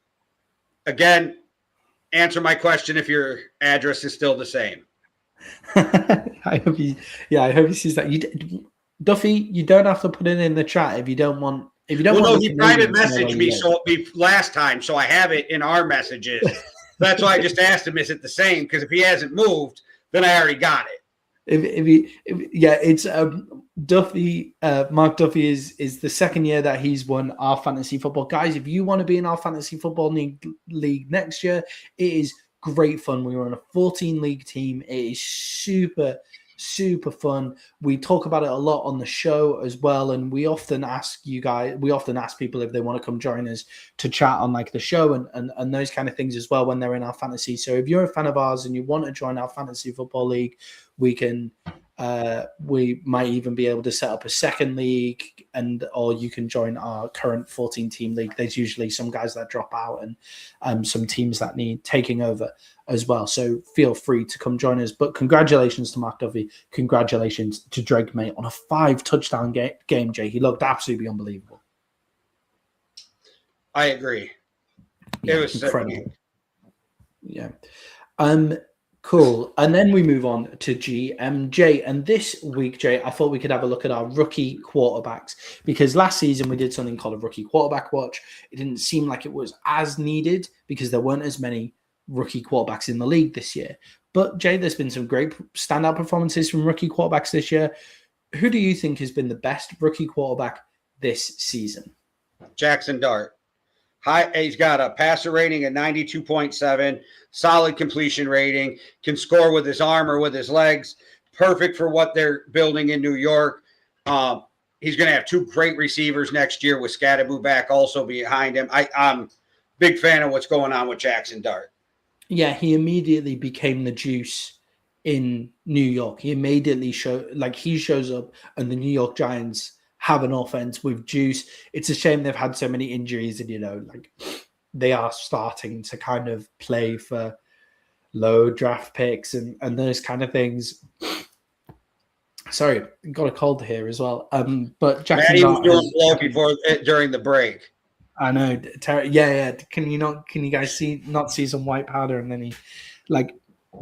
Again, answer my question if your address is still the same. I hope he sees that. Duffy, you don't have to put it in the chat if you don't want. If you don't well, want, no, he private messaged me last time, so I have it in our messages. That's why I just asked him, is it the same? Because if he hasn't moved, then I already got it. It's Duffy. Mark Duffy is the second year that he's won our fantasy football. Guys, if you want to be in our fantasy football league next year, it is great fun. We were on a 14 league team. It is super fun. We talk about it a lot on the show as well, and we often ask people if they want to come join us to chat on like the show and those kind of things as well when they're in our fantasy. So if you're a fan of ours and you want to join our fantasy football league, we might even be able to set up a second league, or you can join our current 14 team league. There's usually some guys that drop out and some teams that need taking over as well. So feel free to come join us. But congratulations to Mark Duffy. Congratulations to Drake May on a 5-touchdown game, Jay. He looked absolutely unbelievable. I agree. It was incredible. Yeah. Cool. And then we move on to GMJ. And this week, Jay, I thought we could have a look at our rookie quarterbacks, because last season we did something called a rookie quarterback watch. It didn't seem like it was as needed because there weren't as many rookie quarterbacks in the league this year. But Jay, there's been some great standout performances from rookie quarterbacks this year. Who do you think has been the best rookie quarterback this season? Jackson Dart. He's got a passer rating of 92.7, solid completion rating, can score with his arm or with his legs, perfect for what they're building in New York. He's going to have two great receivers next year with Scatterboo back also behind him. I'm a big fan of what's going on with Jackson Dart. Yeah, he immediately became the juice in New York. He immediately shows up and the New York Giants have an offense with juice. It's a shame they've had so many injuries and, they are starting to kind of play for low draft picks and those kind of things. Sorry, got a cold here as well. But Jackson Maddie was doing blow during the break. I know. Yeah. Can you guys not see some white powder? And then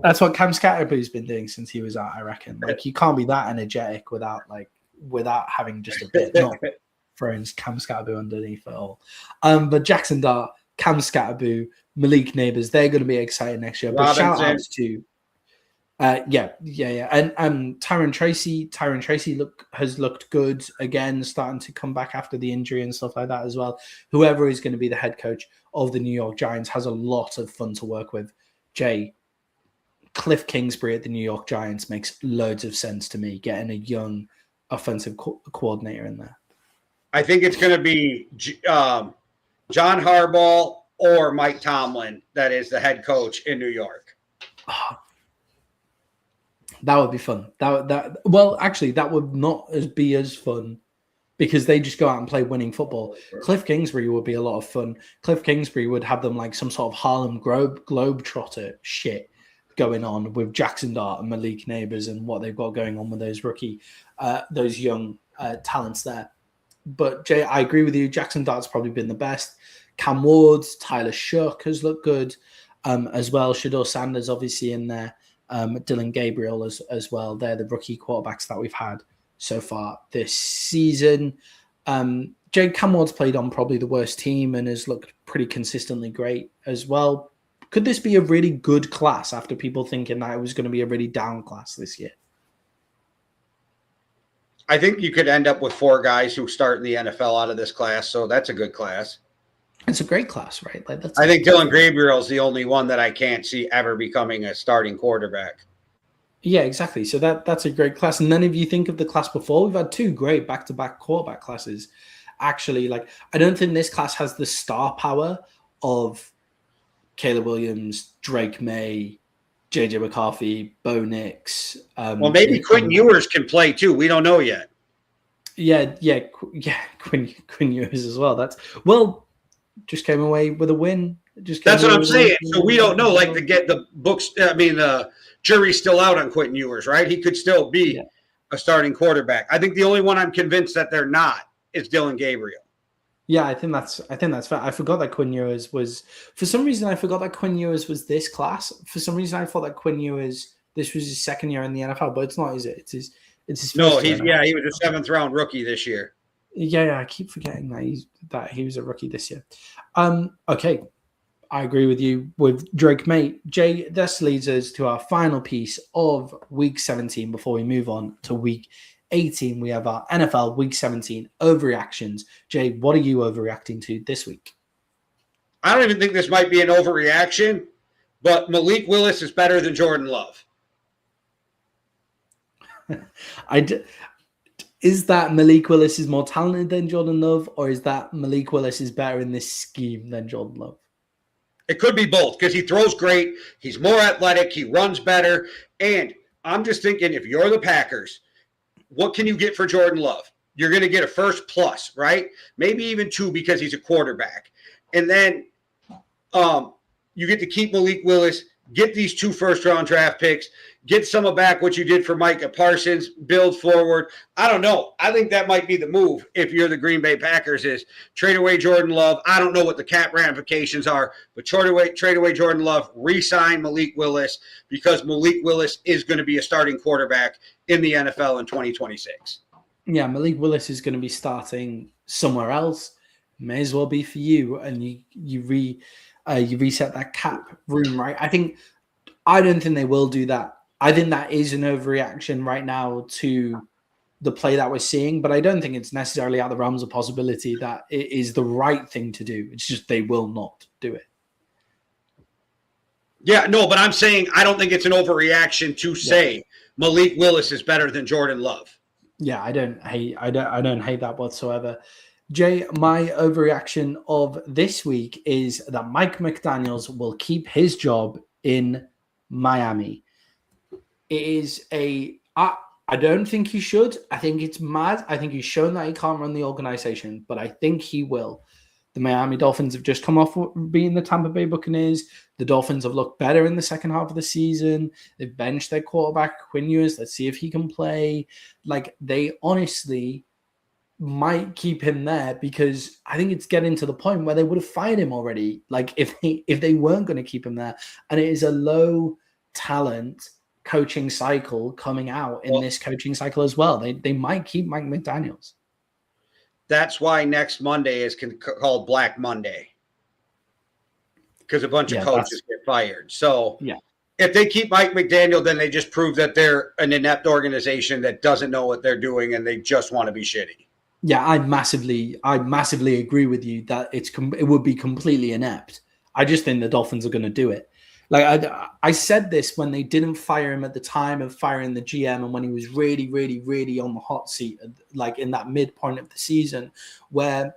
that's what Cam Scatterboo's been doing since he was out, I reckon. You can't be that energetic without having just a bit, not throwing Cam Scatterboo underneath it all. But Jackson Dart, Cam Scatterboo, Malik Neighbors, they're going to be exciting next year. But shout outs to and Tyron Tracy has looked good again, starting to come back after the injury and stuff like that as well. Whoever is going to be the head coach of the New York Giants has a lot of fun to work with. Jay, Cliff Kingsbury at the New York Giants makes loads of sense to me, getting a young offensive coordinator in there. I think it's going to be John Harbaugh or Mike Tomlin that is the head coach in New York. That would be fun. That would not be as fun because they just go out and play winning football. Cliff Kingsbury would be a lot of fun. Cliff Kingsbury would have them like some sort of Harlem Globetrotter shit going on with Jackson Dart and Malik Neighbors and what they've got going on with those young talents there. But Jay, I agree with you. Jackson Dart's probably been the best. Cam Ward, Tyler Shook has looked good as well. Shador Sanders obviously in there. Dylan Gabriel as well. They're the rookie quarterbacks that we've had so far this season. Jay, Cam Ward's played on probably the worst team and has looked pretty consistently great as well. Could this be a really good class after people thinking that it was going to be a really down class this year? I think you could end up with 4 guys who start in the NFL out of this class, so that's a good class. It's a great class, right? I think Dylan Gabriel's the only one that I can't see ever becoming a starting quarterback. Yeah, exactly. So that's a great class. And then if you think of the class before, we've had 2 great back-to-back quarterback classes. Actually, I don't think this class has the star power of Caleb Williams, Drake May, JJ McCarthy, Bo Nix. Well, maybe Quinn Ewers can play too. We don't know yet. Yeah. Quinn Ewers as well. Just came away with a win. That's what I'm saying. So we don't know. To get the books. The jury's still out on Quentin Ewers, right? He could still be a starting quarterback. I think the only one I'm convinced that they're not is Dylan Gabriel. Yeah, I think that's fair. I forgot that Quinn Ewers was, for some reason, I forgot that Quinn Ewers was this class. For some reason, I thought that Quinn Ewers, this was his second year in the NFL, but it's not, is it? It's his No, first year. he was a 7th round rookie this year. Yeah, I keep forgetting that he was a rookie this year. Okay, I agree with you with Drake May. Jay, this leads us to our final piece of Week 17 before we move on to Week 18. We have our NFL Week 17 overreactions. Jay, what are you overreacting to this week? I don't even think this might be an overreaction, but Malik Willis is better than Jordan Love. Is that Malik Willis is more talented than Jordan Love, or is that Malik Willis is better in this scheme than Jordan Love? It could be both because he throws great. He's more athletic. He runs better. And I'm just thinking, if you're the Packers, what can you get for Jordan Love? You're going to get a first plus, right? Maybe even 2 because he's a quarterback. And then you get to keep Malik Willis, get these 2 first-round draft picks, get some of back what you did for Micah Parsons, build forward. I don't know. I think that might be the move if you're the Green Bay Packers is trade away Jordan Love. I don't know what the cap ramifications are, but trade away Jordan Love, re-sign Malik Willis because Malik Willis is going to be a starting quarterback in the NFL in 2026. Yeah, Malik Willis is going to be starting somewhere else. May as well be for you, and you reset that cap room, right? I don't think they will do that. I think that is an overreaction right now to the play that we're seeing, but I don't think it's necessarily out of the realms of possibility that it is the right thing to do. It's just they will not do it. Yeah, no, but I'm saying I don't think it's an overreaction to say Malik Willis is better than Jordan Love. Yeah, I don't hate that whatsoever. Jay, my overreaction of this week is that Mike McDaniels will keep his job in Miami. It is I don't think he should. I think it's mad. I think he's shown that he can't run the organization, but I think he will. The Miami Dolphins have just come off being the Tampa Bay Buccaneers. The Dolphins have looked better in the second half of the season. They've benched their quarterback, Quinn Ewers. Let's see if he can play. Like, they honestly might keep him there because I think it's getting to the point where they would have fired him already. Like, if they weren't going to keep him there. And it is a low talent coaching cycle coming out in this coaching cycle as well. They might keep Mike McDaniels. That's why next Monday is called Black Monday, because a bunch of coaches get fired. So if they keep Mike McDaniel, then they just prove that they're an inept organization that doesn't know what they're doing and they just want to be shitty. Yeah, I massively agree with you that it would be completely inept. I just think the Dolphins are going to do it. Like I said this when they didn't fire him at the time of firing the GM and when he was really, really, really on the hot seat, like in that midpoint of the season, where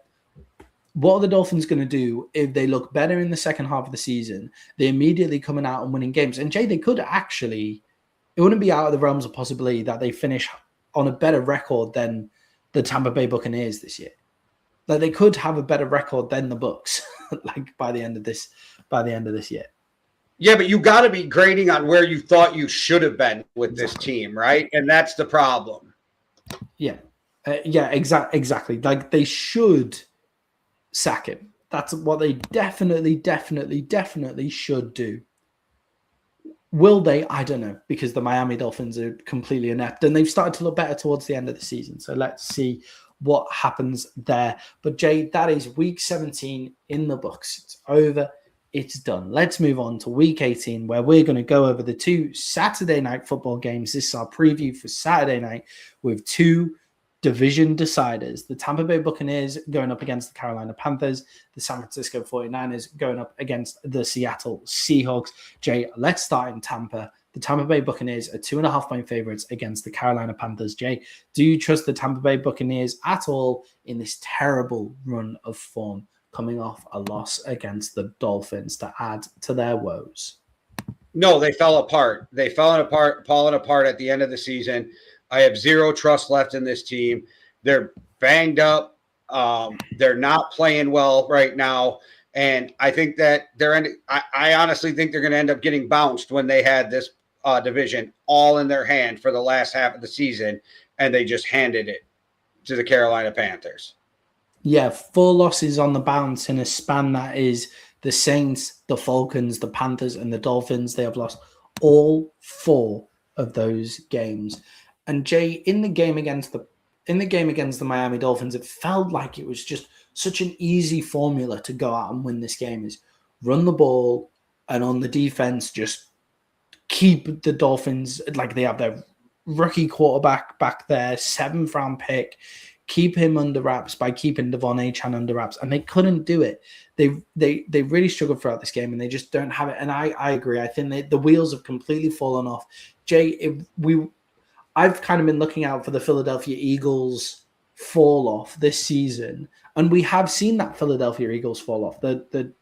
what are the Dolphins going to do if they look better in the second half of the season? They're immediately coming out and winning games. And Jay, they could actually, it wouldn't be out of the realms of possibility that they finish on a better record than the Tampa Bay Buccaneers this year. Like they could have a better record than the Bucs, like by the end of this year. Yeah, but you got to be grading on where you thought you should have been with this team, right? And that's the problem. Yeah, exactly. Like they should sack him. That's what they definitely should do. Will they? I don't know, because the Miami Dolphins are completely inept and they've started to look better towards the end of the season. So let's see what happens there. But Jay, that is week 17 in the books. It's over. It's done. Let's move on to week 18, where we're going to go over the 2 Saturday night football games. This is our preview for Saturday night with 2 division deciders. The Tampa Bay Buccaneers going up against the Carolina Panthers. The San Francisco 49ers going up against the Seattle Seahawks. Jay, let's start in Tampa. The Tampa Bay Buccaneers are 2.5-point favorites against the Carolina Panthers. Jay, do you trust the Tampa Bay Buccaneers at all in this terrible run of form, coming off a loss against the Dolphins to add to their woes? No, they fell apart. They fallen apart at the end of the season. I have zero trust left in this team. They're banged up. They're not playing well right now. And I think that I honestly think they're going to end up getting bounced when they had this division all in their hand for the last half of the season, and they just handed it to the Carolina Panthers. Yeah, 4 losses on the bounce in a span that is the Saints, the Falcons, the Panthers, and the Dolphins. They have lost all 4 of those games. And Jay, in the game against the Miami Dolphins, it felt like it was just such an easy formula to go out and win this game: is run the ball, and on the defense, just keep the Dolphins, like they have their rookie quarterback back there, 7th round pick, keep him under wraps by keeping Devon Achane under wraps, and they couldn't do it. They really struggled throughout this game, and they just don't have it. And I agree. I think the wheels have completely fallen off. Jay, I've kind of been looking out for the Philadelphia Eagles fall off this season, and we have seen that Philadelphia Eagles fall off. The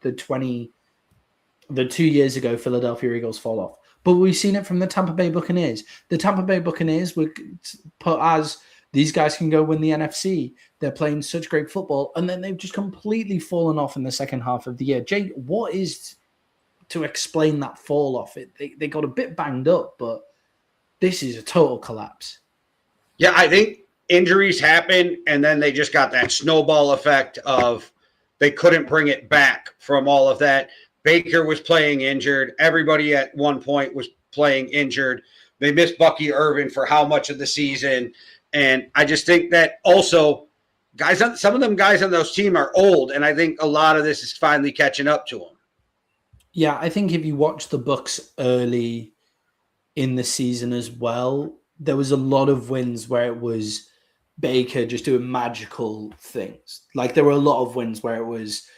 2 years ago Philadelphia Eagles fall off. But we've seen it from the Tampa Bay Buccaneers. The Tampa Bay Buccaneers were put as these guys can go win the NFC. They're playing such great football. And then they've just completely fallen off in the second half of the year. Jay, what is to explain that fall off? They got a bit banged up, but this is a total collapse. Yeah, I think injuries happen, and then they just got that snowball effect of they couldn't bring it back from all of that. Baker was playing injured. Everybody at one point was playing injured. They missed Bucky Irvin for how much of the season? And I just think that also some of them guys on those teams are old, and I think a lot of this is finally catching up to them. Yeah, I think if you watch the Bucs early in the season as well, there was a lot of wins where it was Baker just doing magical things. Like there were a lot of wins where it was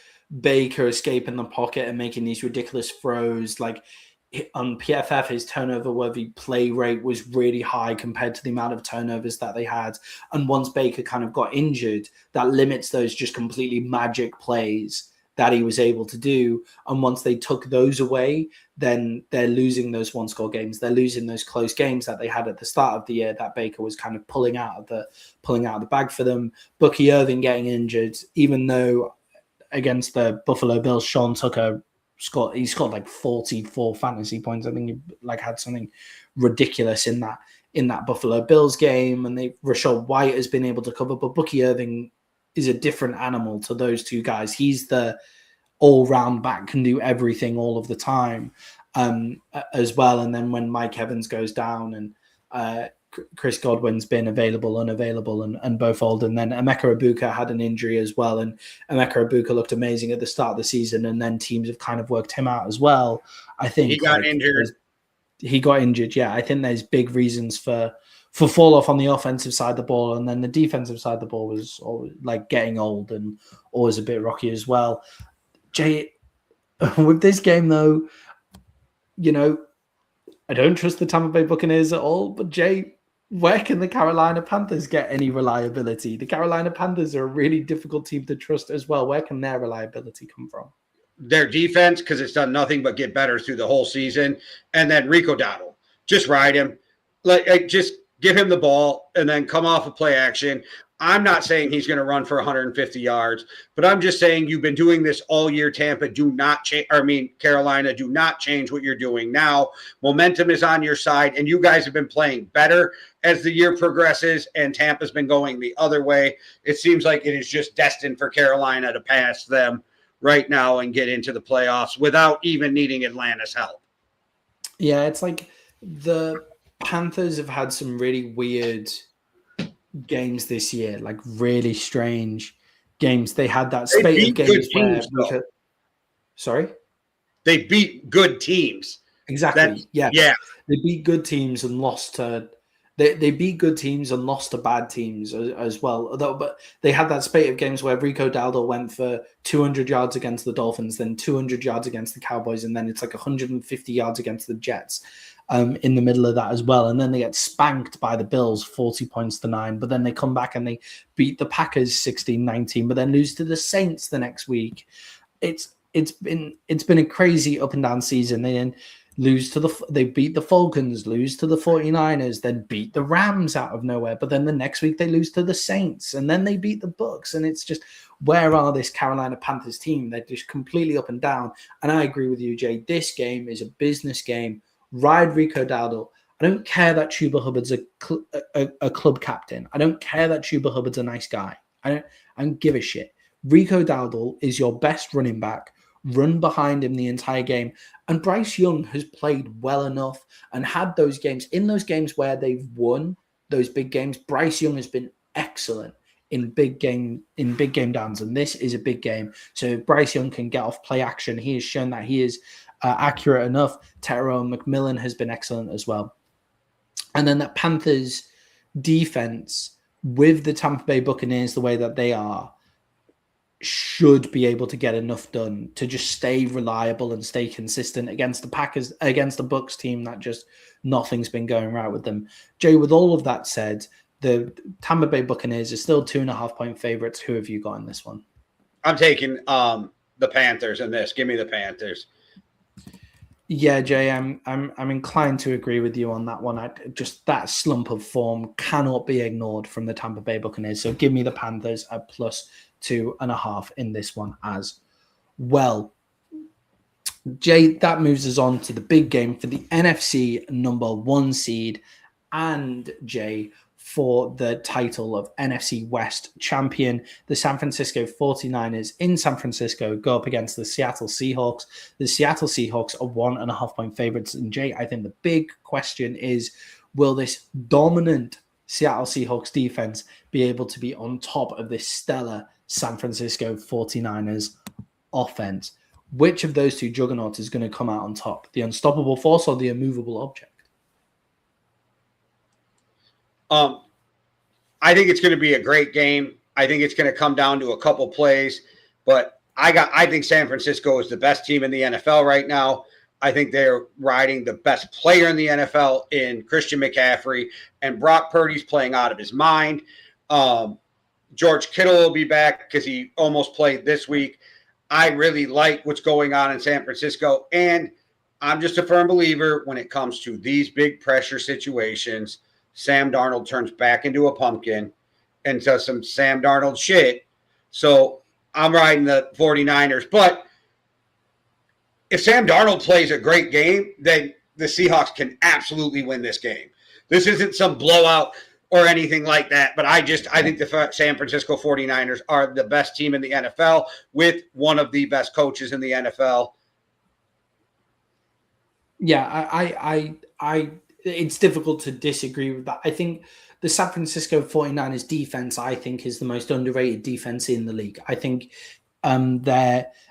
Baker escaping the pocket and making these ridiculous throws. Like on PFF, his turnover-worthy play rate was really high compared to the amount of turnovers that they had. And once Baker kind of got injured, that limits those just completely magic plays that he was able to do. And once they took those away, then they're losing those one-score games. They're losing those close games that they had at the start of the year that Baker was kind of pulling out of the bag for them. Bucky Irvin getting injured, even though against the Buffalo Bills, Sean Tucker scored like 44 fantasy points. I think he had something ridiculous in that Buffalo Bills game. And Rashad White has been able to cover, but Bucky Irving is a different animal to those two guys. He's the all-round back, can do everything all of the time as well. And then when Mike Evans goes down and Chris Godwin's been available, unavailable, and both old. And then Emeka Egbuka had an injury as well. And Emeka Egbuka looked amazing at the start of the season. And then teams have kind of worked him out as well. I think he got injured. He got injured. Yeah. I think there's big reasons for fall off on the offensive side of the ball. And then the defensive side of the ball was like getting old and always a bit rocky as well. Jay, with this game though, I don't trust the Tampa Bay Buccaneers at all, but Jay, where can the Carolina Panthers get any reliability? The Carolina Panthers are a really difficult team to trust as well. Where can their reliability come from? Their defense, because it's done nothing but get better through the whole season. And then Rico Dowdle, just ride him. Just give him the ball and then come off of play action. I'm not saying he's going to run for 150 yards, but I'm just saying you've been doing this all year. Tampa, do not change. Carolina, do not change what you're doing now. Momentum is on your side, and you guys have been playing better as the year progresses, and Tampa's been going the other way. It seems like it is just destined for Carolina to pass them right now and get into the playoffs without even needing Atlanta's help. Yeah, it's like the Panthers have had some really weird games this year, like really strange games. They had that spate of games where sorry? They beat good teams. Exactly. Yeah. They beat good teams and lost to they beat good teams and lost to bad teams as well. But they had that spate of games where Rico Dowdle went for 200 yards against the Dolphins, then 200 yards against the Cowboys, and then it's like 150 yards against the Jets. In the middle of that as well. And then they get spanked by the Bills 40-9, but then they come back and they beat the Packers 16-19, but then lose to the Saints the next week. It's been a crazy up and down season. They then they beat the Falcons, lose to the 49ers, then beat the Rams out of nowhere. But then the next week they lose to the Saints, and then they beat the Bucs. And it's just, where are this Carolina Panthers team? They're just completely up and down. And I agree with you, Jay. This game is a business game. Ride Rico Dowdle. I don't care that Chuba Hubbard's a club captain. I don't care that Chuba Hubbard's a nice guy. I don't give a shit. Rico Dowdle is your best running back. Run behind him the entire game. And Bryce Young has played well enough and had those games. In those games where they've won those big games, Bryce Young has been excellent in big game downs. And this is a big game. So if Bryce Young can get off play action, he has shown that he is accurate enough. Tyrone McMillan has been excellent as well. And then that Panthers defense with the Tampa Bay Buccaneers the way that they are should be able to get enough done to just stay reliable and stay consistent against the Packers, against the Bucs team that just nothing's been going right with them. Jay, with all of that said, the Tampa Bay Buccaneers are still 2.5-point favorites. Who have you got in this one? I'm taking the Panthers in this. Give me the Panthers. Yeah, Jay, I'm inclined to agree with you on that one. Just that slump of form cannot be ignored from the Tampa Bay Buccaneers. So give me the Panthers at +2.5 in this one as well. Jay, that moves us on to the big game for the NFC number 1 seed and Jay for the title of NFC West champion. The San Francisco 49ers in San Francisco go up against the Seattle Seahawks. The Seattle Seahawks are 1.5-point favorites. And Jay, I think the big question is, will this dominant Seattle Seahawks defense be able to be on top of this stellar San Francisco 49ers offense? Which of those two juggernauts is going to come out on top? The unstoppable force or the immovable object? I think it's going to be a great game. I think it's going to come down to a couple plays, but I think San Francisco is the best team in the NFL right now. I think they're riding the best player in the NFL in Christian McCaffery, and Brock Purdy's playing out of his mind. George Kittle will be back because he almost played this week. I really like what's going on in San Francisco, and I'm just a firm believer when it comes to these big pressure situations, Sam Darnold turns back into a pumpkin and does some Sam Darnold shit. So I'm riding the 49ers. But if Sam Darnold plays a great game, then the Seahawks can absolutely win this game. This isn't some blowout or anything like that. But I think the San Francisco 49ers are the best team in the NFL with one of the best coaches in the NFL. Yeah, I it's difficult to disagree with that. I think the San Francisco 49ers defense, I think, is the most underrated defense in the league. I think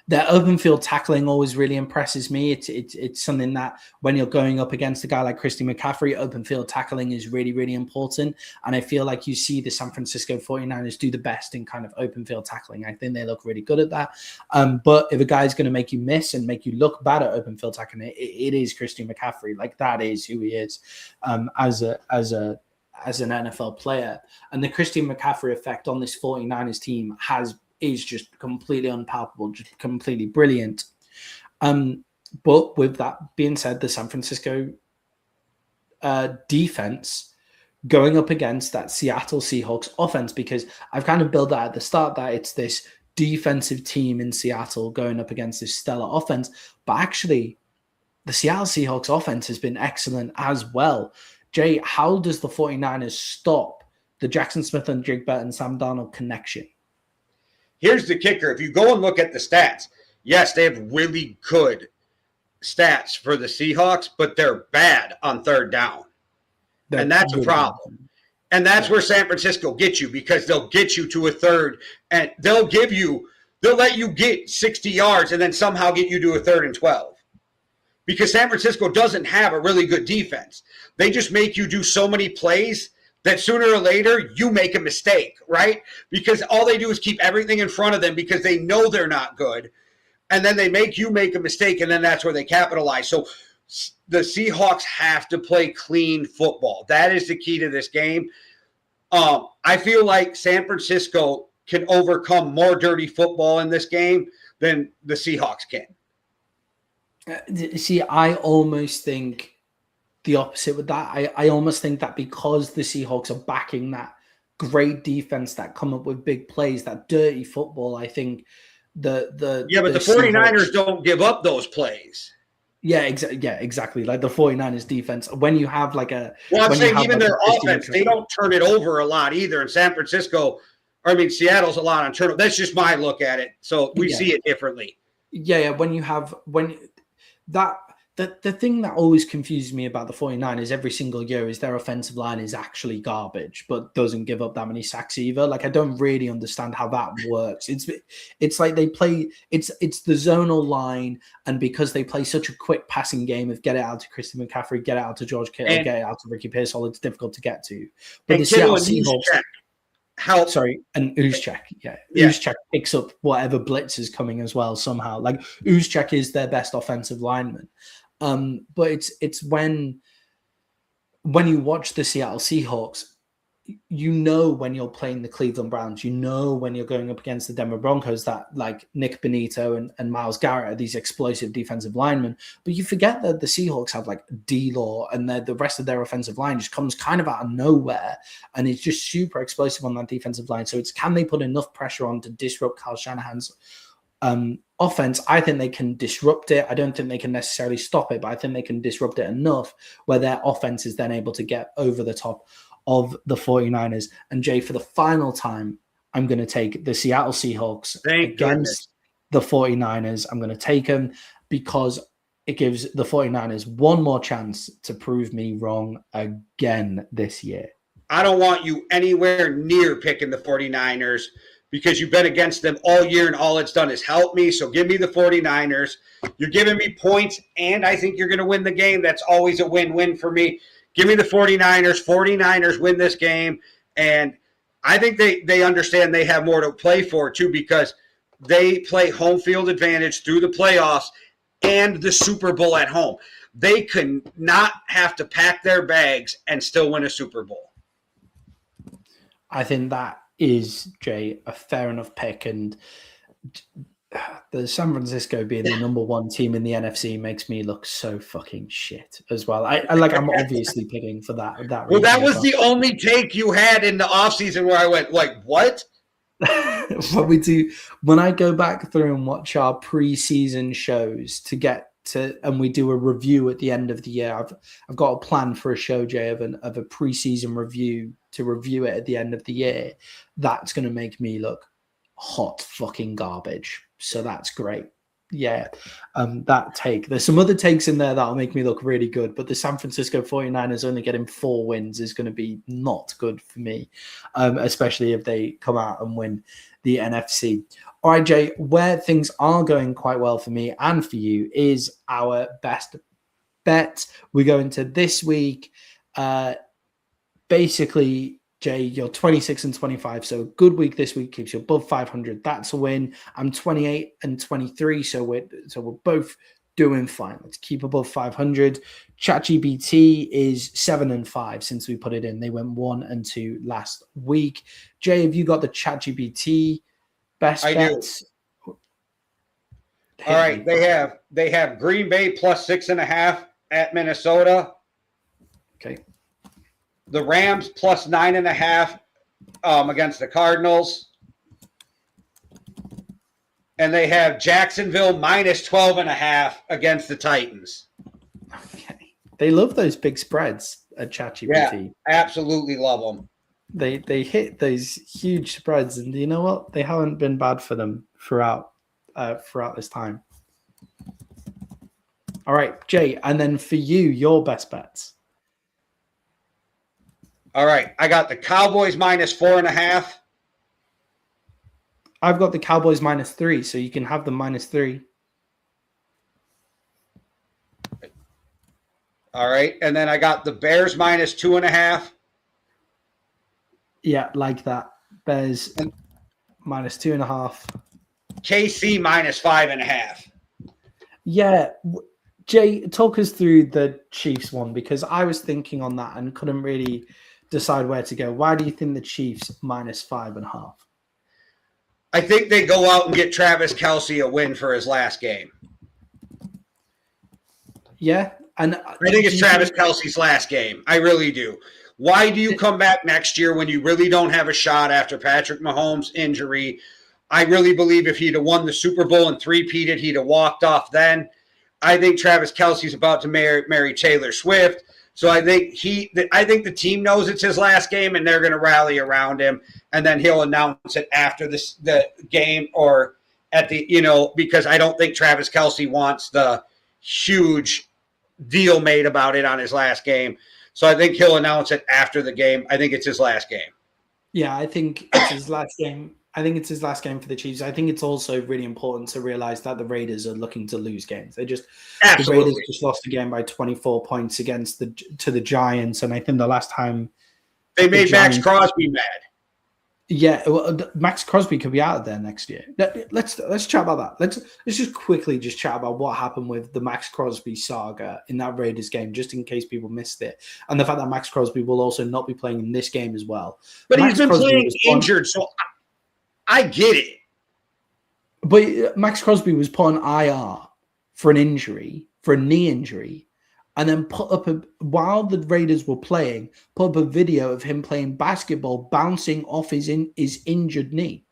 their open field tackling always really impresses me. It's something that when you're going up against a guy like Christian McCaffery, open field tackling is really, really important. And I feel like you see the San Francisco 49ers do the best in kind of open field tackling. I think they look really good at that. But if a guy's going to make you miss and make you look bad at open field tackling, it is Christian McCaffery. Like, that is who he is as an NFL player. And the Christian McCaffrey effect on this 49ers team is just completely unpalpable, just completely brilliant. But with that being said, the San Francisco defense going up against that Seattle Seahawks offense, because I've kind of built that at the start that it's this defensive team in Seattle going up against this stellar offense. But actually, the Seattle Seahawks offense has been excellent as well. Jay, how does the 49ers stop the Jackson Smith and Jigba and Sam Darnold connection? Here's the kicker. If you go and look at the stats, yes, they have really good stats for the Seahawks, but they're bad on third down. And that's a problem. And that's where San Francisco gets you, because they'll get you to a third and they'll let you get 60 yards and then somehow get you to a 3rd and 12. Because San Francisco doesn't have a really good defense. They just make you do so many plays that sooner or later you make a mistake, right? Because all they do is keep everything in front of them because they know they're not good. And then they make you make a mistake, and then that's where they capitalize. So the Seahawks have to play clean football. That is the key to this game. I feel like San Francisco can overcome more dirty football in this game than the Seahawks can. See, I almost think the opposite with that. I almost think that because the Seahawks are backing that great defense that come up with big plays, that dirty football, I think but the 49ers don't give up those plays. Yeah, exactly. Like the 49ers defense, when you have like a... Well, I'm saying even their offense, they don't turn it over a lot either. In San Francisco, Seattle's a lot on turnover. That's just my look at it. So we see it differently. Yeah. The thing that always confuses me about the 49ers every single year is their offensive line is actually garbage, but doesn't give up that many sacks either. Like, I don't really understand how that works. It's like they play, it's the zonal line, and because they play such a quick passing game of get it out to Christian McCaffery, get it out to George Kittle, get it out to Ricky Pearsall, it's difficult to get to. But the Seattle Seahawks... and Uzchek, Uzchek picks up whatever blitz is coming as well somehow. Like, Uzchek is their best offensive lineman. But it's when you watch the Seattle Seahawks, you know when you're playing the Cleveland Browns, you know when you're going up against the Denver Broncos that like Nick Bonito and Myles Garrett are these explosive defensive linemen. But you forget that the Seahawks have like D-Law, and the rest of their offensive line just comes kind of out of nowhere, and it's just super explosive on that defensive line. So it's, can they put enough pressure on to disrupt Kyle Shanahan's offense? I think they can disrupt it. I don't think they can necessarily stop it, but I think they can disrupt it enough where their offense is then able to get over the top of the 49ers. And Jay, for the final time, I'm going to take the Seattle Seahawks against the 49ers. I'm going to take them because it gives the 49ers one more chance to prove me wrong again this year. I don't want you anywhere near picking the 49ers because you've been against them all year and all it's done is help me. So give me the 49ers. You're giving me points, and I think you're going to win the game. That's always a win-win for me. Give me the 49ers. 49ers win this game. And I think they understand they have more to play for, too, because they play home field advantage through the playoffs and the Super Bowl at home. They could not have to pack their bags and still win a Super Bowl. I think that is, Jay, a fair enough pick. And the San Francisco being the number one team in the NFC makes me look so fucking shit as well. I'm obviously picking for that. Well, that was the only take you had in the offseason where I went, like, what? What we do when I go back through and watch our preseason shows and we do a review at the end of the year. I've got a plan for a show, Jay, of a preseason review to review it at the end of the year. That's going to make me look hot fucking garbage. So that's great. Yeah. That take. There's some other takes in there that'll make me look really good, but the San Francisco 49ers only getting 4 wins is going to be not good for me, especially if they come out and win the NFC. All right, Jay, where things are going quite well for me and for you is our best bet. We go into this week. Basically, Jay, you're 26 and 25, so a good week this week keeps you above 500. That's a win. I'm 28 and 23, so we're both doing fine. Let's keep above 500. ChatGPT is 7 and 5 since we put it in. They went 1 and 2 last week. Jay, have you got the ChatGPT best bets? Do. All right, they have Green Bay plus 6.5 at Minnesota. Okay. The Rams plus 9.5 against the Cardinals. And they have Jacksonville minus 12.5 against the Titans. Okay. They love those big spreads at ChatGPT. Yeah, absolutely love them. They hit those huge spreads, and you know what? They haven't been bad for them throughout this time. All right, Jay, and then for you, your best bets. All right, I got the Cowboys minus 4.5. I've got the Cowboys minus 3, so you can have the minus 3. All right, and then I got the Bears minus 2.5. Yeah, like that. Bears minus 2.5. KC minus 5.5. Yeah, Jay, talk us through the Chiefs one, because I was thinking on that and couldn't really decide where to go. Why do you think the Chiefs minus 5.5? I think they go out and get Travis Kelce a win for his last game. Yeah, and I think it's Travis Kelce's last game. I really do. Why do you come back next year when you really don't have a shot after Patrick Mahomes' injury? I really believe if he'd have won the Super Bowl and three-peated, he'd have walked off then. I think Travis Kelce's about to marry Taylor Swift. So I think the team knows it's his last game, and they're going to rally around him, and then he'll announce it after the game or at the because I don't think Travis Kelce wants the huge deal made about it on his last game. So I think he'll announce it after the game. I think it's his last game. Yeah, I think it's his last game. I think it's his last game for the Chiefs. I think it's also really important to realize that the Raiders are looking to lose games. The Raiders just lost a game by 24 points to the Giants, and I think the last time they made Max Crosby mad. Yeah, well, Max Crosby could be out of there next year. Let's chat about that. Let's just quickly chat about what happened with the Max Crosby saga in that Raiders game, just in case people missed it, and the fact that Max Crosby will also not be playing in this game as well. But Max he's been playing injured, so I get it. But Max Crosby was put on IR for an injury, for a knee injury, and then while the Raiders were playing, put up a video of him playing basketball, bouncing off his injured knee.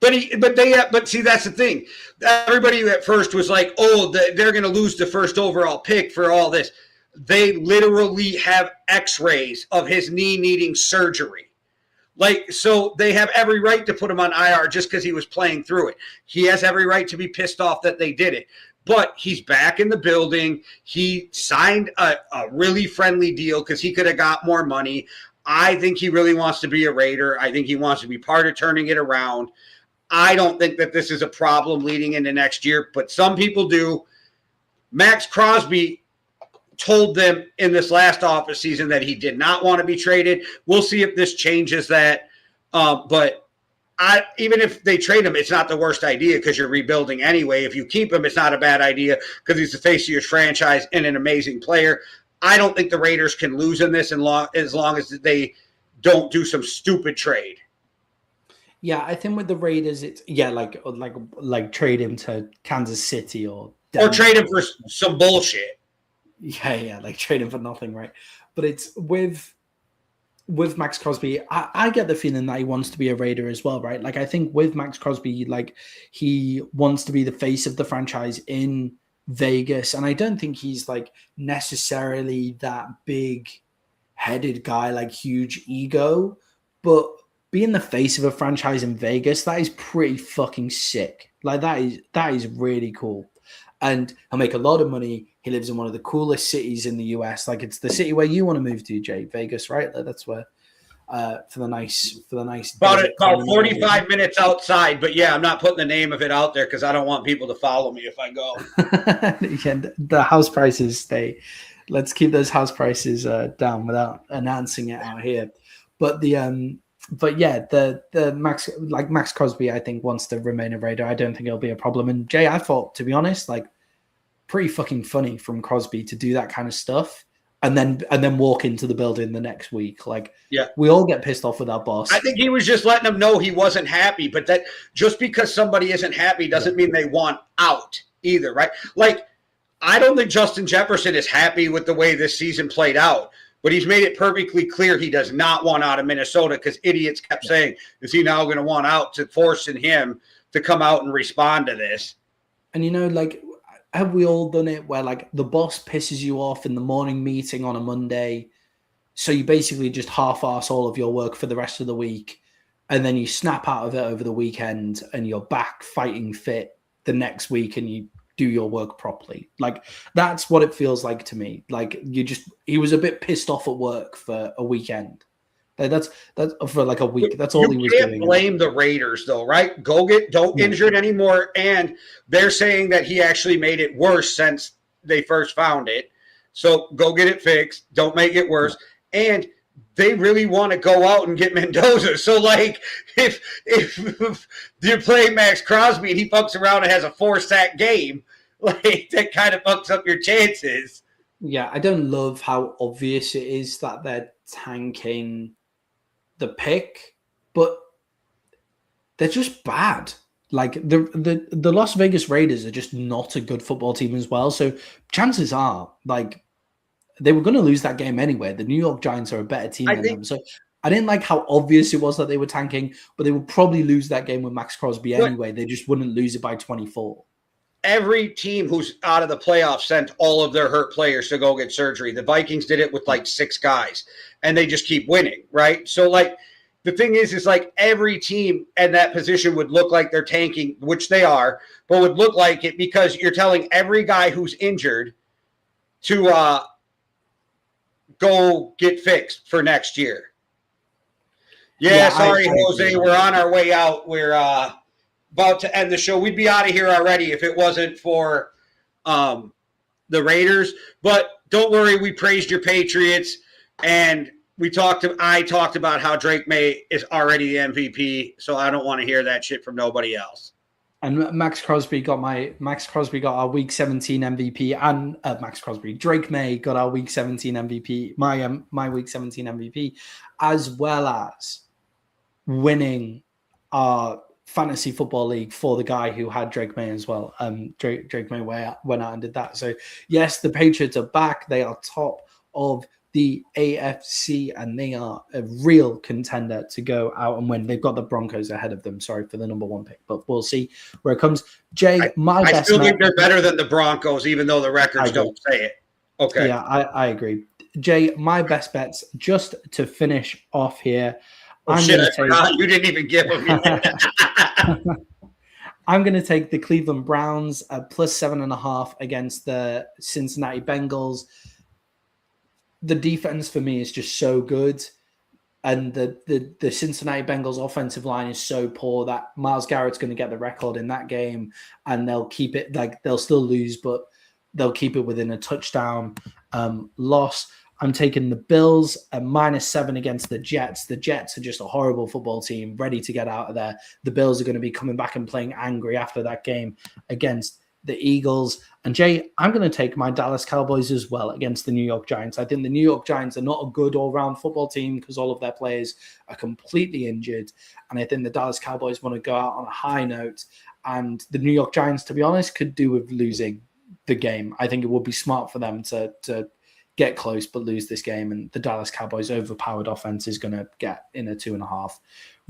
But see, that's the thing. Everybody at first was like, "Oh, they're going to lose the first overall pick for all this." They literally have X-rays of his knee needing surgery. So they have every right to put him on IR just because he was playing through it. He has every right to be pissed off that they did it. But he's back in the building. He signed a really friendly deal because he could have got more money. I think he really wants to be a Raider. I think he wants to be part of turning it around. I don't think that this is a problem leading into next year, but some people do. Max Crosby told them in this last office season that he did not want to be traded. We'll see if this changes that. But even if they trade him, it's not the worst idea because you're rebuilding anyway. If you keep him, it's not a bad idea because he's the face of your franchise and an amazing player. I don't think the Raiders can lose in this as long as they don't do some stupid trade. Yeah, I think with the Raiders, it's like trade him to Kansas City or trade him for some bullshit. Yeah, like trade him for nothing, right? But it's with Max Crosby, I get the feeling that he wants to be a Raider as well, right? Like I think with Max Crosby, like he wants to be the face of the franchise in Vegas, and I don't think he's like necessarily that big-headed guy, like huge ego, but being the face of a franchise in Vegas, that is pretty fucking sick. Like that is really cool. And he'll make a lot of money. He lives in one of the coolest cities in the US. Like it's the city where you want to move to, Jay, Vegas, right? That's where for the nice. About 45 minutes outside, but yeah, I'm not putting the name of it out there because I don't want people to follow me if I go. Yeah, the house prices let's keep those house prices down without announcing it out here. But the Max Crosby, I think, wants to remain a Raider. I don't think it'll be a problem. And Jay, I thought, to be honest, like pretty fucking funny from Crosby to do that kind of stuff and then walk into the building the next week. Like, yeah, we all get pissed off with our boss. I think he was just letting them know he wasn't happy, but that just because somebody isn't happy doesn't mean they want out either, right? Like, I don't think Justin Jefferson is happy with the way this season played out. But he's made it perfectly clear he does not want out of Minnesota because idiots kept saying, is he now going to want out, to forcing him to come out and respond to this? And, like, have we all done it where, like, the boss pisses you off in the morning meeting on a Monday, so you basically just half-ass all of your work for the rest of the week, and then you snap out of it over the weekend, and you're back fighting fit the next week, and you do your work properly. Like that's what it feels like to me. Like he was a bit pissed off at work for a weekend. That's for like a week. That's all he was doing. You can't blame the Raiders though, right? Don't injure it anymore. And they're saying that he actually made it worse since they first found it. So go get it fixed. Don't make it worse. And they really want to go out and get Mendoza. So, like, if you're playing Max Crosby and he fucks around and has a 4-sack game, like, that kind of fucks up your chances. Yeah, I don't love how obvious it is that they're tanking the pick, but they're just bad. Like, the Las Vegas Raiders are just not a good football team as well. So, chances are, like, they were going to lose that game anyway. The New York Giants are a better team than them. So I didn't like how obvious it was that they were tanking, but they would probably lose that game with Max Crosby anyway. They just wouldn't lose it by 24. every team who's out of the playoffs sent all of their hurt players to go get surgery. The Vikings did it with like 6 guys, and they just keep winning, right? So, like, the thing is like every team in that position would look like they're tanking, which they are, but would look like it because you're telling every guy who's injured to go get fixed for next year. Yeah, sorry, Jose. We're on our way out. We're about to end the show. We'd be out of here already if it wasn't for the Raiders. But don't worry, we praised your Patriots, and I talked about how Drake May is already the MVP, so I don't want to hear that shit from nobody else. And Max Crosby got our Week 17 MVP, and Drake May got our Week 17 MVP, my Week 17 MVP, as well as winning our fantasy football league for the guy who had Drake May as well. Drake May went out and did that. So yes, the Patriots are back. They are top of the AFC, and they are a real contender to go out and win. They've got the Broncos ahead of them, sorry, for the number 1 pick, but we'll see where it comes. Jay, I still think they're better than the Broncos, even though the records don't say it. Okay. Yeah, I agree. Jay, my best bets, just to finish off here. You didn't even give them. I'm going to take the Cleveland Browns plus 7.5 against the Cincinnati Bengals. The defense for me is just so good, and the Cincinnati Bengals offensive line is so poor that Myles Garrett's going to get the record in that game, and they'll keep it, like, they'll still lose, but they'll keep it within a touchdown loss. I'm taking the Bills at -7 against the Jets. The Jets are just a horrible football team, ready to get out of there. The Bills are going to be coming back and playing angry after that game against the Eagles. And Jay, I'm going to take my Dallas Cowboys as well against the New York Giants. I think the New York Giants are not a good all-round football team because all of their players are completely injured. And I think the Dallas Cowboys want to go out on a high note. And the New York Giants, to be honest, could do with losing the game. I think it would be smart for them to get close but lose this game. And the Dallas Cowboys' overpowered offense is going to get in a 2.5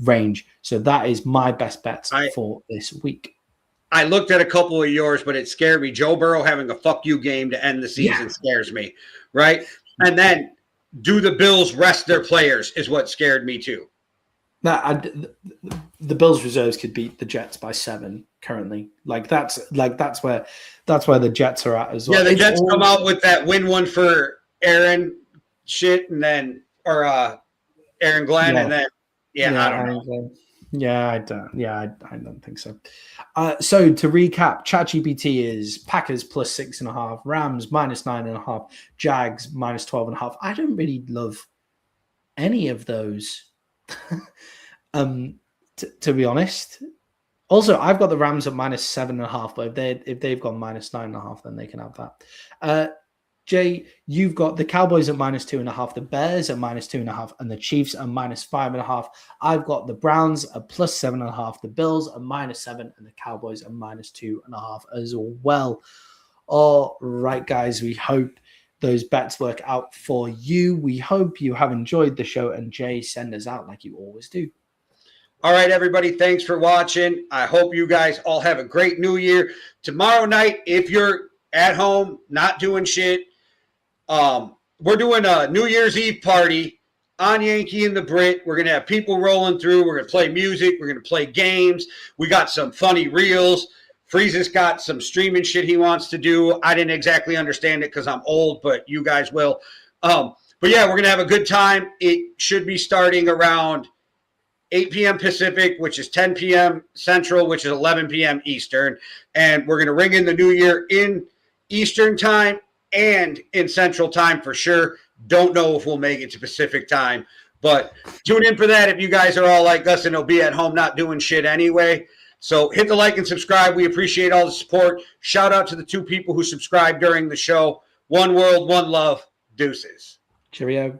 range. So that is my best bet for this week. I looked at a couple of yours, but it scared me. Joe Burrow having a fuck you game to end the season scares me, right? And then do the Bills rest their players is what scared me too. The Bills reserves could beat the Jets by 7 currently. That's where the Jets are at as well. Yeah, the Jets come out with that win one for Aaron shit, and then Aaron Glenn, and then I don't know. I don't think so. So to recap, ChatGPT is Packers plus 6.5, Rams minus 9.5, Jags minus 12.5. I don't really love any of those, to be honest. Also, I've got the Rams at minus 7.5, but if they've gone minus 9.5, then they can have that. Jay, you've got the Cowboys at minus 2.5, the Bears at minus 2.5, and the Chiefs at minus 5.5. I've got the Browns at plus 7.5, the Bills at minus 7, and the Cowboys at minus 2.5 as well. All right, guys, we hope those bets work out for you. We hope you have enjoyed the show, and Jay, send us out like you always do. All right, everybody, thanks for watching. I hope you guys all have a great new year. Tomorrow night, if you're at home, not doing shit, we're doing a New Year's Eve party on Yankee and the Brit. We're going to have people rolling through. We're going to play music. We're going to play games. We got some funny reels. Freeze's got some streaming shit he wants to do. I didn't exactly understand it because I'm old, but you guys will. But yeah, we're going to have a good time. It should be starting around 8 p.m. Pacific, which is 10 p.m. Central, which is 11 p.m. Eastern. And we're going to ring in the new year in Eastern time and in Central time for sure. Don't know if we'll make it to Pacific time, but tune in for that if you guys are all like us and will be at home not doing shit anyway. So hit the like and subscribe. We appreciate all the support. Shout out to the 2 people who subscribed during the show. One world, one love. Deuces. Cheerio.